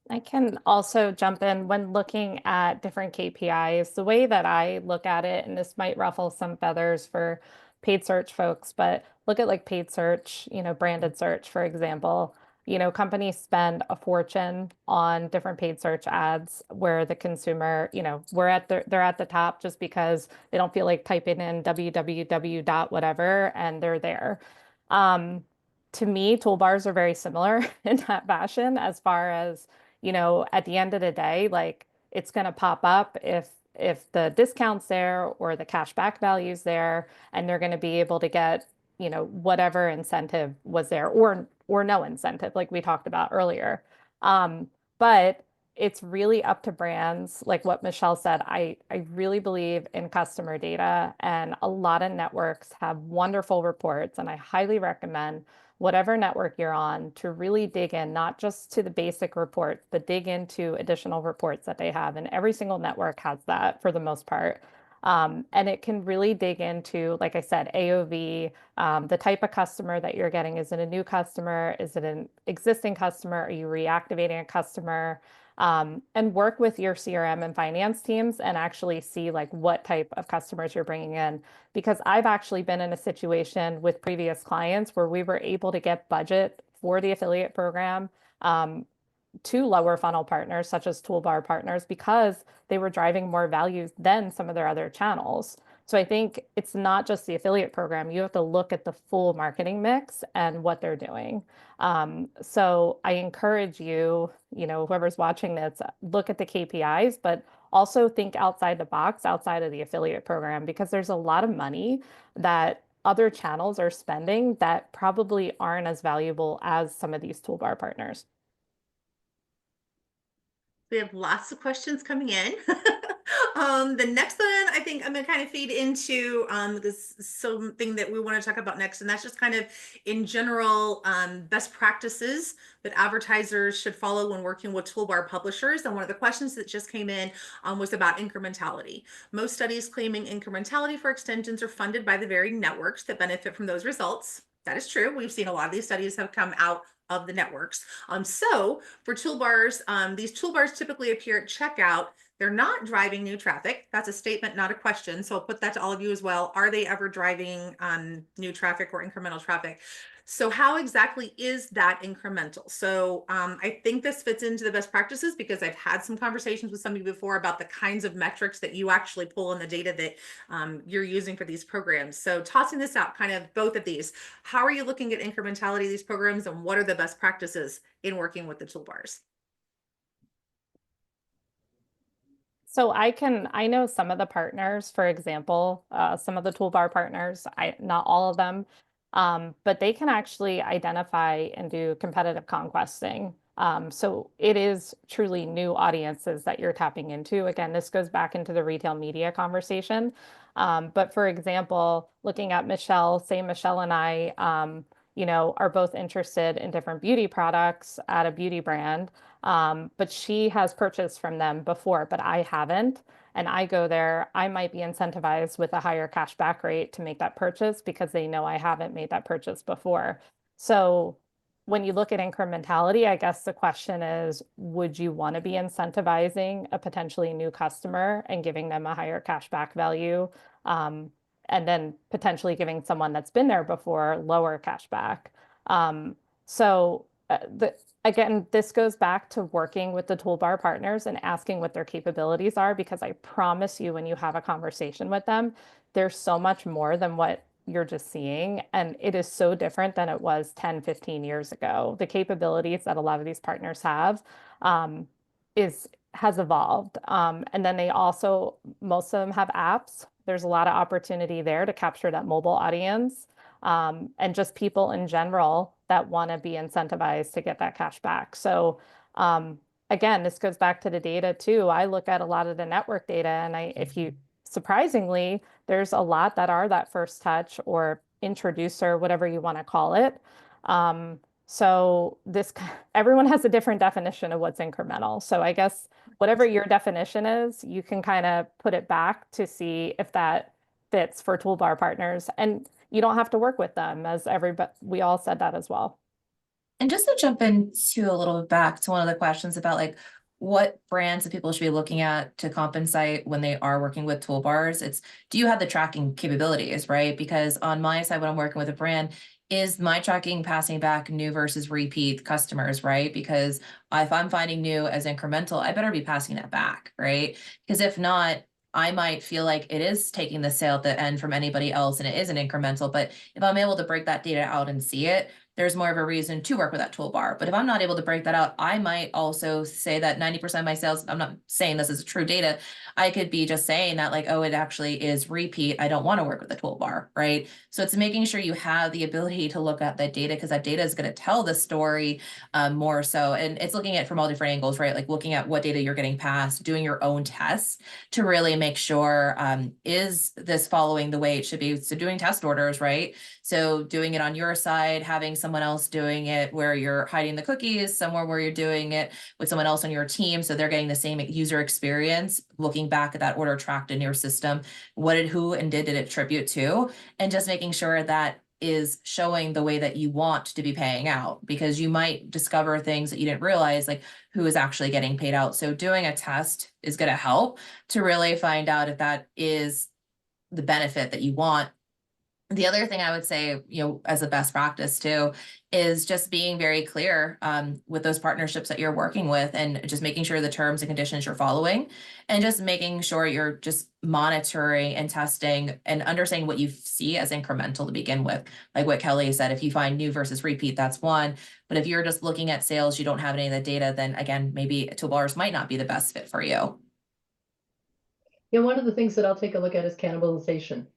I can also jump in when looking at different KPIs. The way that I look at it, and this might ruffle some feathers for paid search folks, but look at like paid search, branded search, for example. Companies spend a fortune on different paid search ads where the consumer, they're at the top just because they don't feel like typing in www dot whatever and they're there. To me, toolbars are very similar in that fashion as far as at the end of the day, like it's going to pop up if the discount's there or the cashback value's there, and they're going to be able to get, whatever incentive was there or no incentive, like we talked about earlier. But it's really up to brands, like what Michelle said. I really believe in customer data, and a lot of networks have wonderful reports, and I highly recommend whatever network you're on to really dig in, not just to the basic reports, but dig into additional reports that they have. And every single network has that for the most part. And it can really dig into, like I said, AOV, the type of customer that you're getting. Is it a new customer? Is it an existing customer? Are you reactivating a customer? And work with your CRM and finance teams and actually see like what type of customers you're bringing in. Because I've actually been in a situation with previous clients where we were able to get budget for the affiliate program to lower funnel partners such as Toolbar partners because they were driving more value than some of their other channels. So I think it's not just the affiliate program. You have to look at the full marketing mix and what they're doing. So I encourage you, whoever's watching this, look at the KPIs, but also think outside the box, outside of the affiliate program, because there's a lot of money that other channels are spending that probably aren't as valuable as some of these Toolbar partners. We have lots of questions coming in. The next one, I think I'm going to kind of feed into this something that we want to talk about next, and that's just kind of in general best practices that advertisers should follow when working with toolbar publishers. And one of the questions that just came in was about incrementality. Most studies claiming incrementality for extensions are funded by the very networks that benefit from those results. That is true. We've seen a lot of these studies have come out of the networks. So for toolbars, these toolbars typically appear at checkout. They're not driving new traffic. That's a statement, not a question. So I'll put that to all of you as well. Are they ever driving new traffic or incremental traffic? So how exactly is that incremental? So I think this fits into the best practices because I've had some conversations with some of you before about the kinds of metrics that you actually pull in the data that you're using for these programs. So tossing this out, kind of both of these, how are you looking at incrementality of these programs and what are the best practices in working with the toolbars? So I know some of the partners, for example, some of the toolbar partners, not all of them, but they can actually identify and do competitive conquesting. So it is truly new audiences that you're tapping into. Again, this goes back into the retail media conversation. But for example, looking at Michelle, say Michelle and I, are both interested in different beauty products at a beauty brand. But she has purchased from them before, but I haven't. And I go there, I might be incentivized with a higher cashback rate to make that purchase because they know I haven't made that purchase before. So when you look at incrementality, I guess the question is, would you want to be incentivizing a potentially new customer and giving them a higher cashback value? And then potentially giving someone that's been there before lower cashback. Again, this goes back to working with the toolbar partners and asking what their capabilities are, because I promise you, when you have a conversation with them, there's so much more than what you're just seeing. And it is so different than it was 10, 15 years ago. The capabilities that a lot of these partners have has evolved. And then they also, most of them have apps. There's a lot of opportunity there to capture that mobile audience. And just people in general that want to be incentivized to get that cash back. So again, this goes back to the data too. I look at a lot of the network data, and if you surprisingly, there's a lot that are that first touch or introducer, whatever you want to call it. So this, everyone has a different definition of what's incremental. So I guess whatever your definition is, you can kind of put it back to see if that fits for Toolbar partners. And you don't have to work with them, as everybody, we all said that as well. And just to jump into a little bit back to one of the questions about like what brands that people should be looking at to compensate when they are working with toolbars, it's, do you have the tracking capabilities, right? Because on my side, when I'm working with a brand, is my tracking passing back new versus repeat customers, right? Because if I'm finding new as incremental, I better be passing that back, right? Because if not, I might feel like it is taking the sale at the end from anybody else and it is an incremental, but if I'm able to break that data out and see it, there's more of a reason to work with that toolbar. But if I'm not able to break that out, I might also say that 90% of my sales, I'm not saying this is true data. I could be just saying that like, oh, it actually is repeat. I don't want to work with the toolbar, right? So it's making sure you have the ability to look at that data, because that data is going to tell the story more so. And it's looking at it from all different angles, right? Like looking at what data you're getting passed, doing your own tests to really make sure, is this following the way it should be? So doing test orders, right? So doing it on your side, having someone else doing it where you're hiding the cookies, somewhere where you're doing it with someone else on your team, so they're getting the same user experience, looking back at that order tracked in your system, who and did it attribute to, and just making sure that is showing the way that you want to be paying out, because you might discover things that you didn't realize, like who is actually getting paid out. So doing a test is going to help to really find out if that is the benefit that you want. The other thing I would say, as a best practice too, is just being very clear with those partnerships that you're working with, and just making sure the terms and conditions you're following, and just making sure you're just monitoring and testing and understanding what you see as incremental to begin with. Like what Kelly said, if you find new versus repeat, that's one. But if you're just looking at sales, you don't have any of the data, then again, maybe toolbars might not be the best fit for you. Yeah, one of the things that I'll take a look at is cannibalization,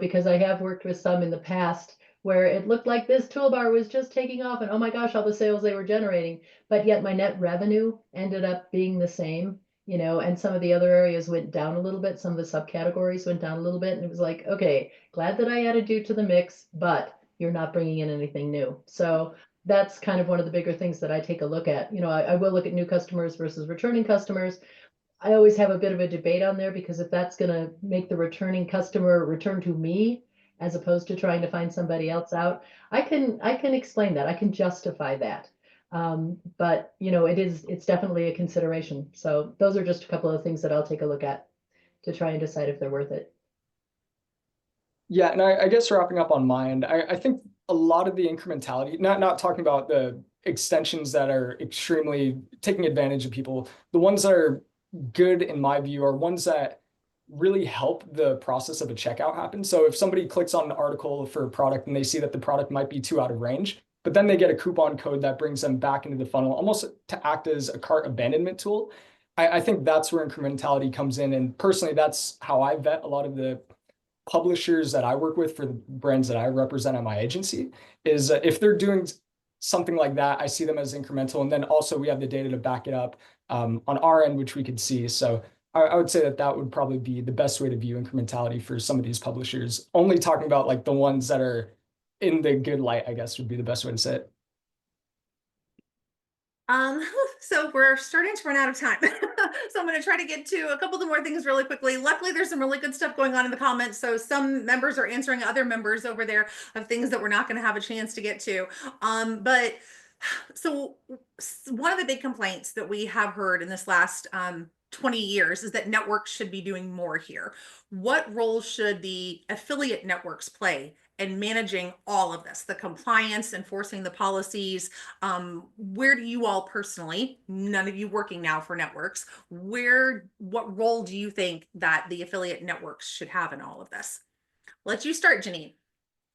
because I have worked with some in the past where it looked like this toolbar was just taking off and oh my gosh, all the sales they were generating, but yet my net revenue ended up being the same, and some of the other areas went down a little bit. Some of the subcategories went down a little bit, and it was like, okay, glad that I added you to the mix, but you're not bringing in anything new. So that's kind of one of the bigger things that I take a look at. I will look at new customers versus returning customers. I always have a bit of a debate on there, because if that's going to make the returning customer return to me as opposed to trying to find somebody else out, I can explain that. I can justify that. But it's definitely a consideration. So those are just a couple of things that I'll take a look at to try and decide if they're worth it. Yeah, and I guess wrapping up on my end, I think a lot of the incrementality, not talking about the extensions that are extremely taking advantage of people, the ones that are good in my view are ones that really help the process of a checkout happen. So if somebody clicks on an article for a product and they see that the product might be too out of range, but then they get a coupon code that brings them back into the funnel, almost to act as a cart abandonment tool, I think that's where incrementality comes in. And personally, that's how I vet a lot of the publishers that I work with for the brands that I represent at my agency, is if they're doing something like that, I see them as incremental. And then also we have the data to back it up on our end, which we could see. So I would say that would probably be the best way to view incrementality for some of these publishers. Only talking about like the ones that are in the good light, I guess would be the best way to say it. So we're starting to run out of time. So I'm going to try to get to a couple of more things really quickly. Luckily, there's some really good stuff going on in the comments. So some members are answering other members over there of things that we're not going to have a chance to get to. But so one of the big complaints that we have heard in this last 20 years is that networks should be doing more here. What role should the affiliate networks play in managing all of this, the compliance, enforcing the policies? Where do you all personally, none of you working now for networks, what role do you think that the affiliate networks should have in all of this? Let you start, Jeannine.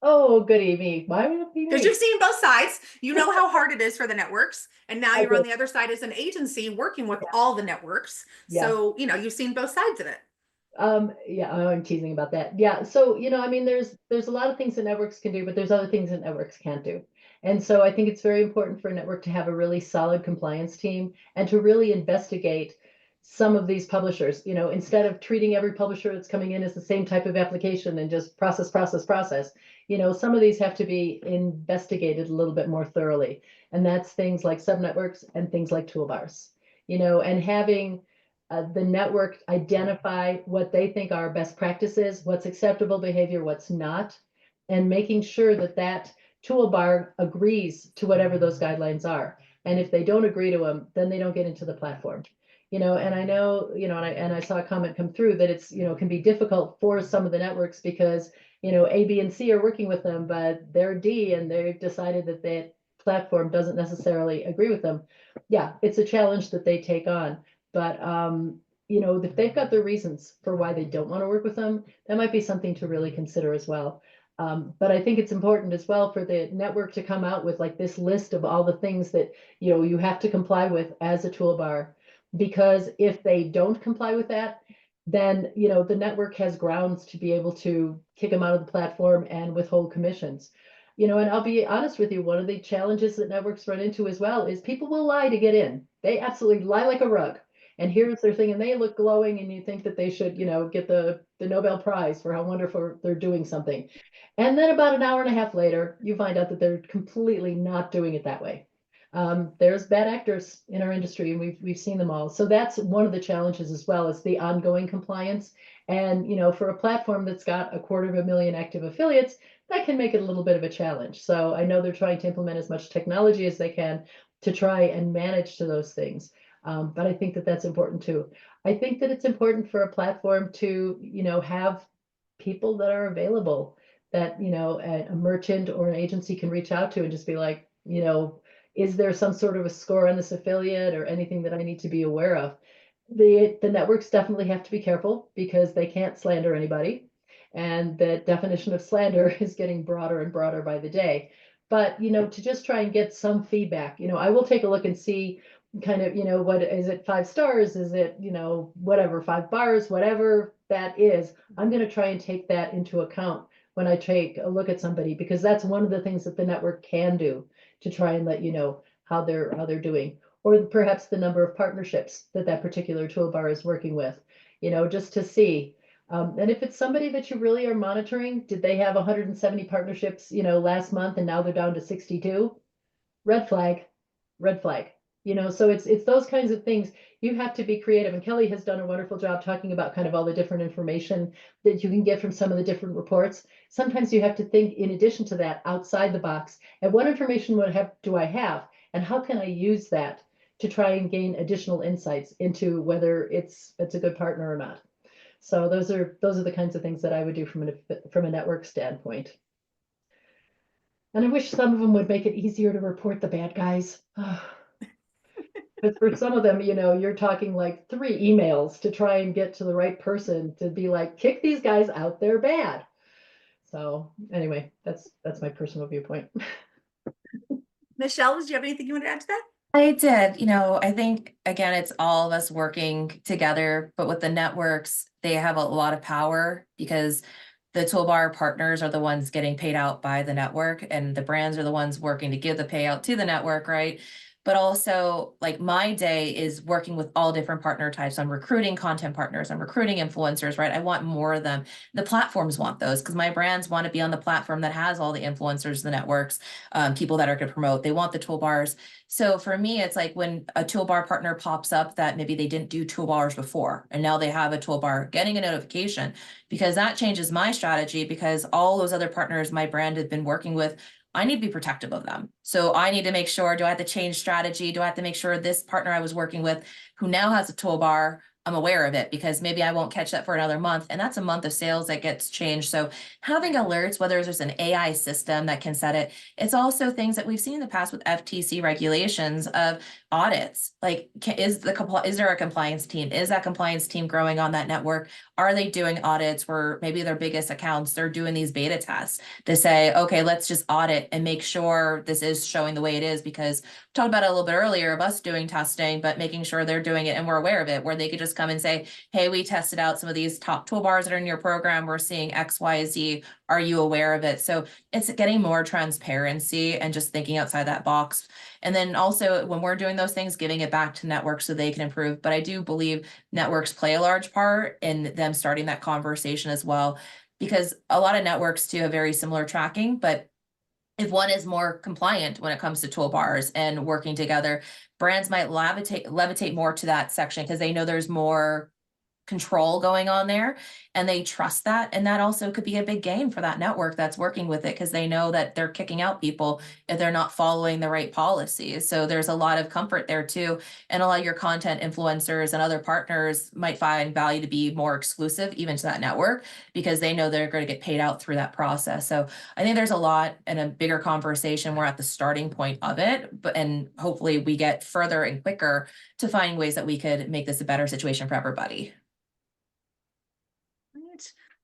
Oh, good evening. Why would it be me? Because you've seen both sides. You know how hard it is for the networks. And now you're on the other side as an agency working with all the networks. Yeah. So, you've seen both sides of it. Yeah, I'm teasing about that. Yeah. So, I mean, there's a lot of things that networks can do, but there's other things that networks can't do. And so I think it's very important for a network to have a really solid compliance team and to really investigate some of these publishers, instead of treating every publisher that's coming in as the same type of application and just process, some of these have to be investigated a little bit more thoroughly. And that's things like subnetworks and things like toolbars, and having the network identify what they think are best practices, what's acceptable behavior, what's not, and making sure that that toolbar agrees to whatever those guidelines are. And if they don't agree to them, then they don't get into the platform. And I know, and I saw a comment come through that it's, can be difficult for some of the networks because, A, B, and C are working with them, but they're D and they've decided that that platform doesn't necessarily agree with them. Yeah, it's a challenge that they take on. But, if they've got their reasons for why they don't want to work with them, that might be something to really consider as well. But I think it's important as well for the network to come out with like this list of all the things that, you have to comply with as a toolbar. Because if they don't comply with that, then, the network has grounds to be able to kick them out of the platform and withhold commissions. And I'll be honest with you, one of the challenges that networks run into as well is people will lie to get in. They absolutely lie like a rug. And here's their thing, and they look glowing, and you think that they should, get the Nobel Prize for how wonderful they're doing something. And then about an hour and a half later, you find out that they're completely not doing it that way. There's bad actors in our industry, and we've seen them all. So that's one of the challenges as well, as the ongoing compliance. And for a platform that's got 250,000 active affiliates, that can make it a little bit of a challenge. So I know they're trying to implement as much technology as they can to try and manage to those things. But I think that that's important too. I think that it's important for a platform to, have people that are available that, a merchant or an agency can reach out to and just be like, is there some sort of a score on this affiliate or anything that I need to be aware of? The networks definitely have to be careful because they can't slander anybody. And the definition of slander is getting broader and broader by the day. But, to just try and get some feedback, I will take a look and see kind of, what is it, 5 stars? Is it, whatever, 5 bars, whatever that is. I'm going to try and take that into account when I take a look at somebody, because that's one of the things that the network can do to try and let you know how they're doing, or perhaps the number of partnerships that particular toolbar is working with, just to see. And if it's somebody that you really are monitoring, did they have 170 partnerships, last month, and now they're down to 62? Red flag, red flag. So it's those kinds of things. You have to be creative, and Kelly has done a wonderful job talking about kind of all the different information that you can get from some of the different reports. Sometimes you have to think, in addition to that, outside the box, and what information do I have, and how can I use that to try and gain additional insights into whether it's a good partner or not. So those are the kinds of things that I would do from a network standpoint. And I wish some of them would make it easier to report the bad guys. But for some of them, you're talking like 3 emails to try and get to the right person to be like, kick these guys out, they're bad. So anyway, that's my personal viewpoint. Michelle, did you have anything you want to add to that? I did. I think, again, it's all of us working together, but with the networks, they have a lot of power because the toolbar partners are the ones getting paid out by the network, and the brands are the ones working to give the payout to the network, right? But also, like, my day is working with all different partner types. I'm recruiting content partners, I'm recruiting influencers, right? I want more of them. The platforms want those because my brands want to be on the platform that has all the influencers, the networks, people that are going to promote. They want the toolbars. So for me, it's like when a toolbar partner pops up that maybe they didn't do toolbars before, and now they have a toolbar, getting a notification, because that changes my strategy, because all those other partners my brand has been working with, I need to be protective of them. So I need to make sure, do I have to change strategy? Do I have to make sure this partner I was working with who now has a toolbar, I'm aware of it, because maybe I won't catch that for another month. And that's a month of sales that gets changed. So having alerts, whether there's an AI system that can set it, it's also things that we've seen in the past with FTC regulations of audits. Like, is there a compliance team? Is that compliance team growing on that network? Are they doing audits where maybe their biggest accounts, they're doing these beta tests to say, okay, let's just audit and make sure this is showing the way it is, because we talked about it a little bit earlier of us doing testing, but making sure they're doing it and we're aware of it, where they could just come and say, hey, we tested out some of these top toolbars that are in your program. We're seeing X, Y, Z. Are you aware of it? So it's getting more transparency and just thinking outside that box. And then also when we're doing those things, giving it back to networks so they can improve. But I do believe networks play a large part in them starting that conversation as well, because a lot of networks too have very similar tracking, but if one is more compliant when it comes to toolbars and working together, brands might levitate more to that section because they know there's more control going on there and they trust that. And that also could be a big gain for that network that's working with it because they know that they're kicking out people if they're not following the right policies. So there's a lot of comfort there too. And a lot of your content influencers and other partners might find value to be more exclusive even to that network because they know they're going to get paid out through that process. So I think there's a lot and a bigger conversation. We're at the starting point of it, and hopefully we get further and quicker to find ways that we could make this a better situation for everybody.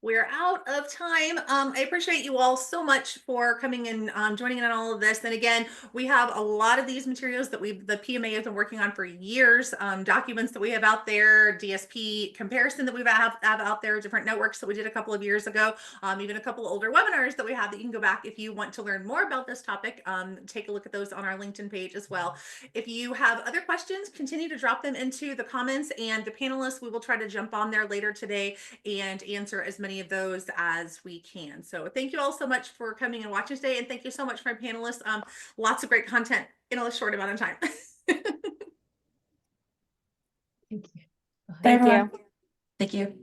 We're out of time. I appreciate you all so much for coming and joining in on all of this. And again, we have a lot of these materials that the PMA has been working on for years, documents that we have out there, DSP comparison that we have out there, different networks that we did a couple of years ago, even a couple of older webinars that we have that you can go back if you want to learn more about this topic. Take a look at those on our LinkedIn page as well. If you have other questions, continue to drop them into the comments, and the panelists, we will try to jump on there later today and answer as many of those as we can. So thank you all so much for coming and watching today, and thank you so much for my panelists. Lots of great content in a short amount of time. Thank you. Bye. Thank you. Thank you.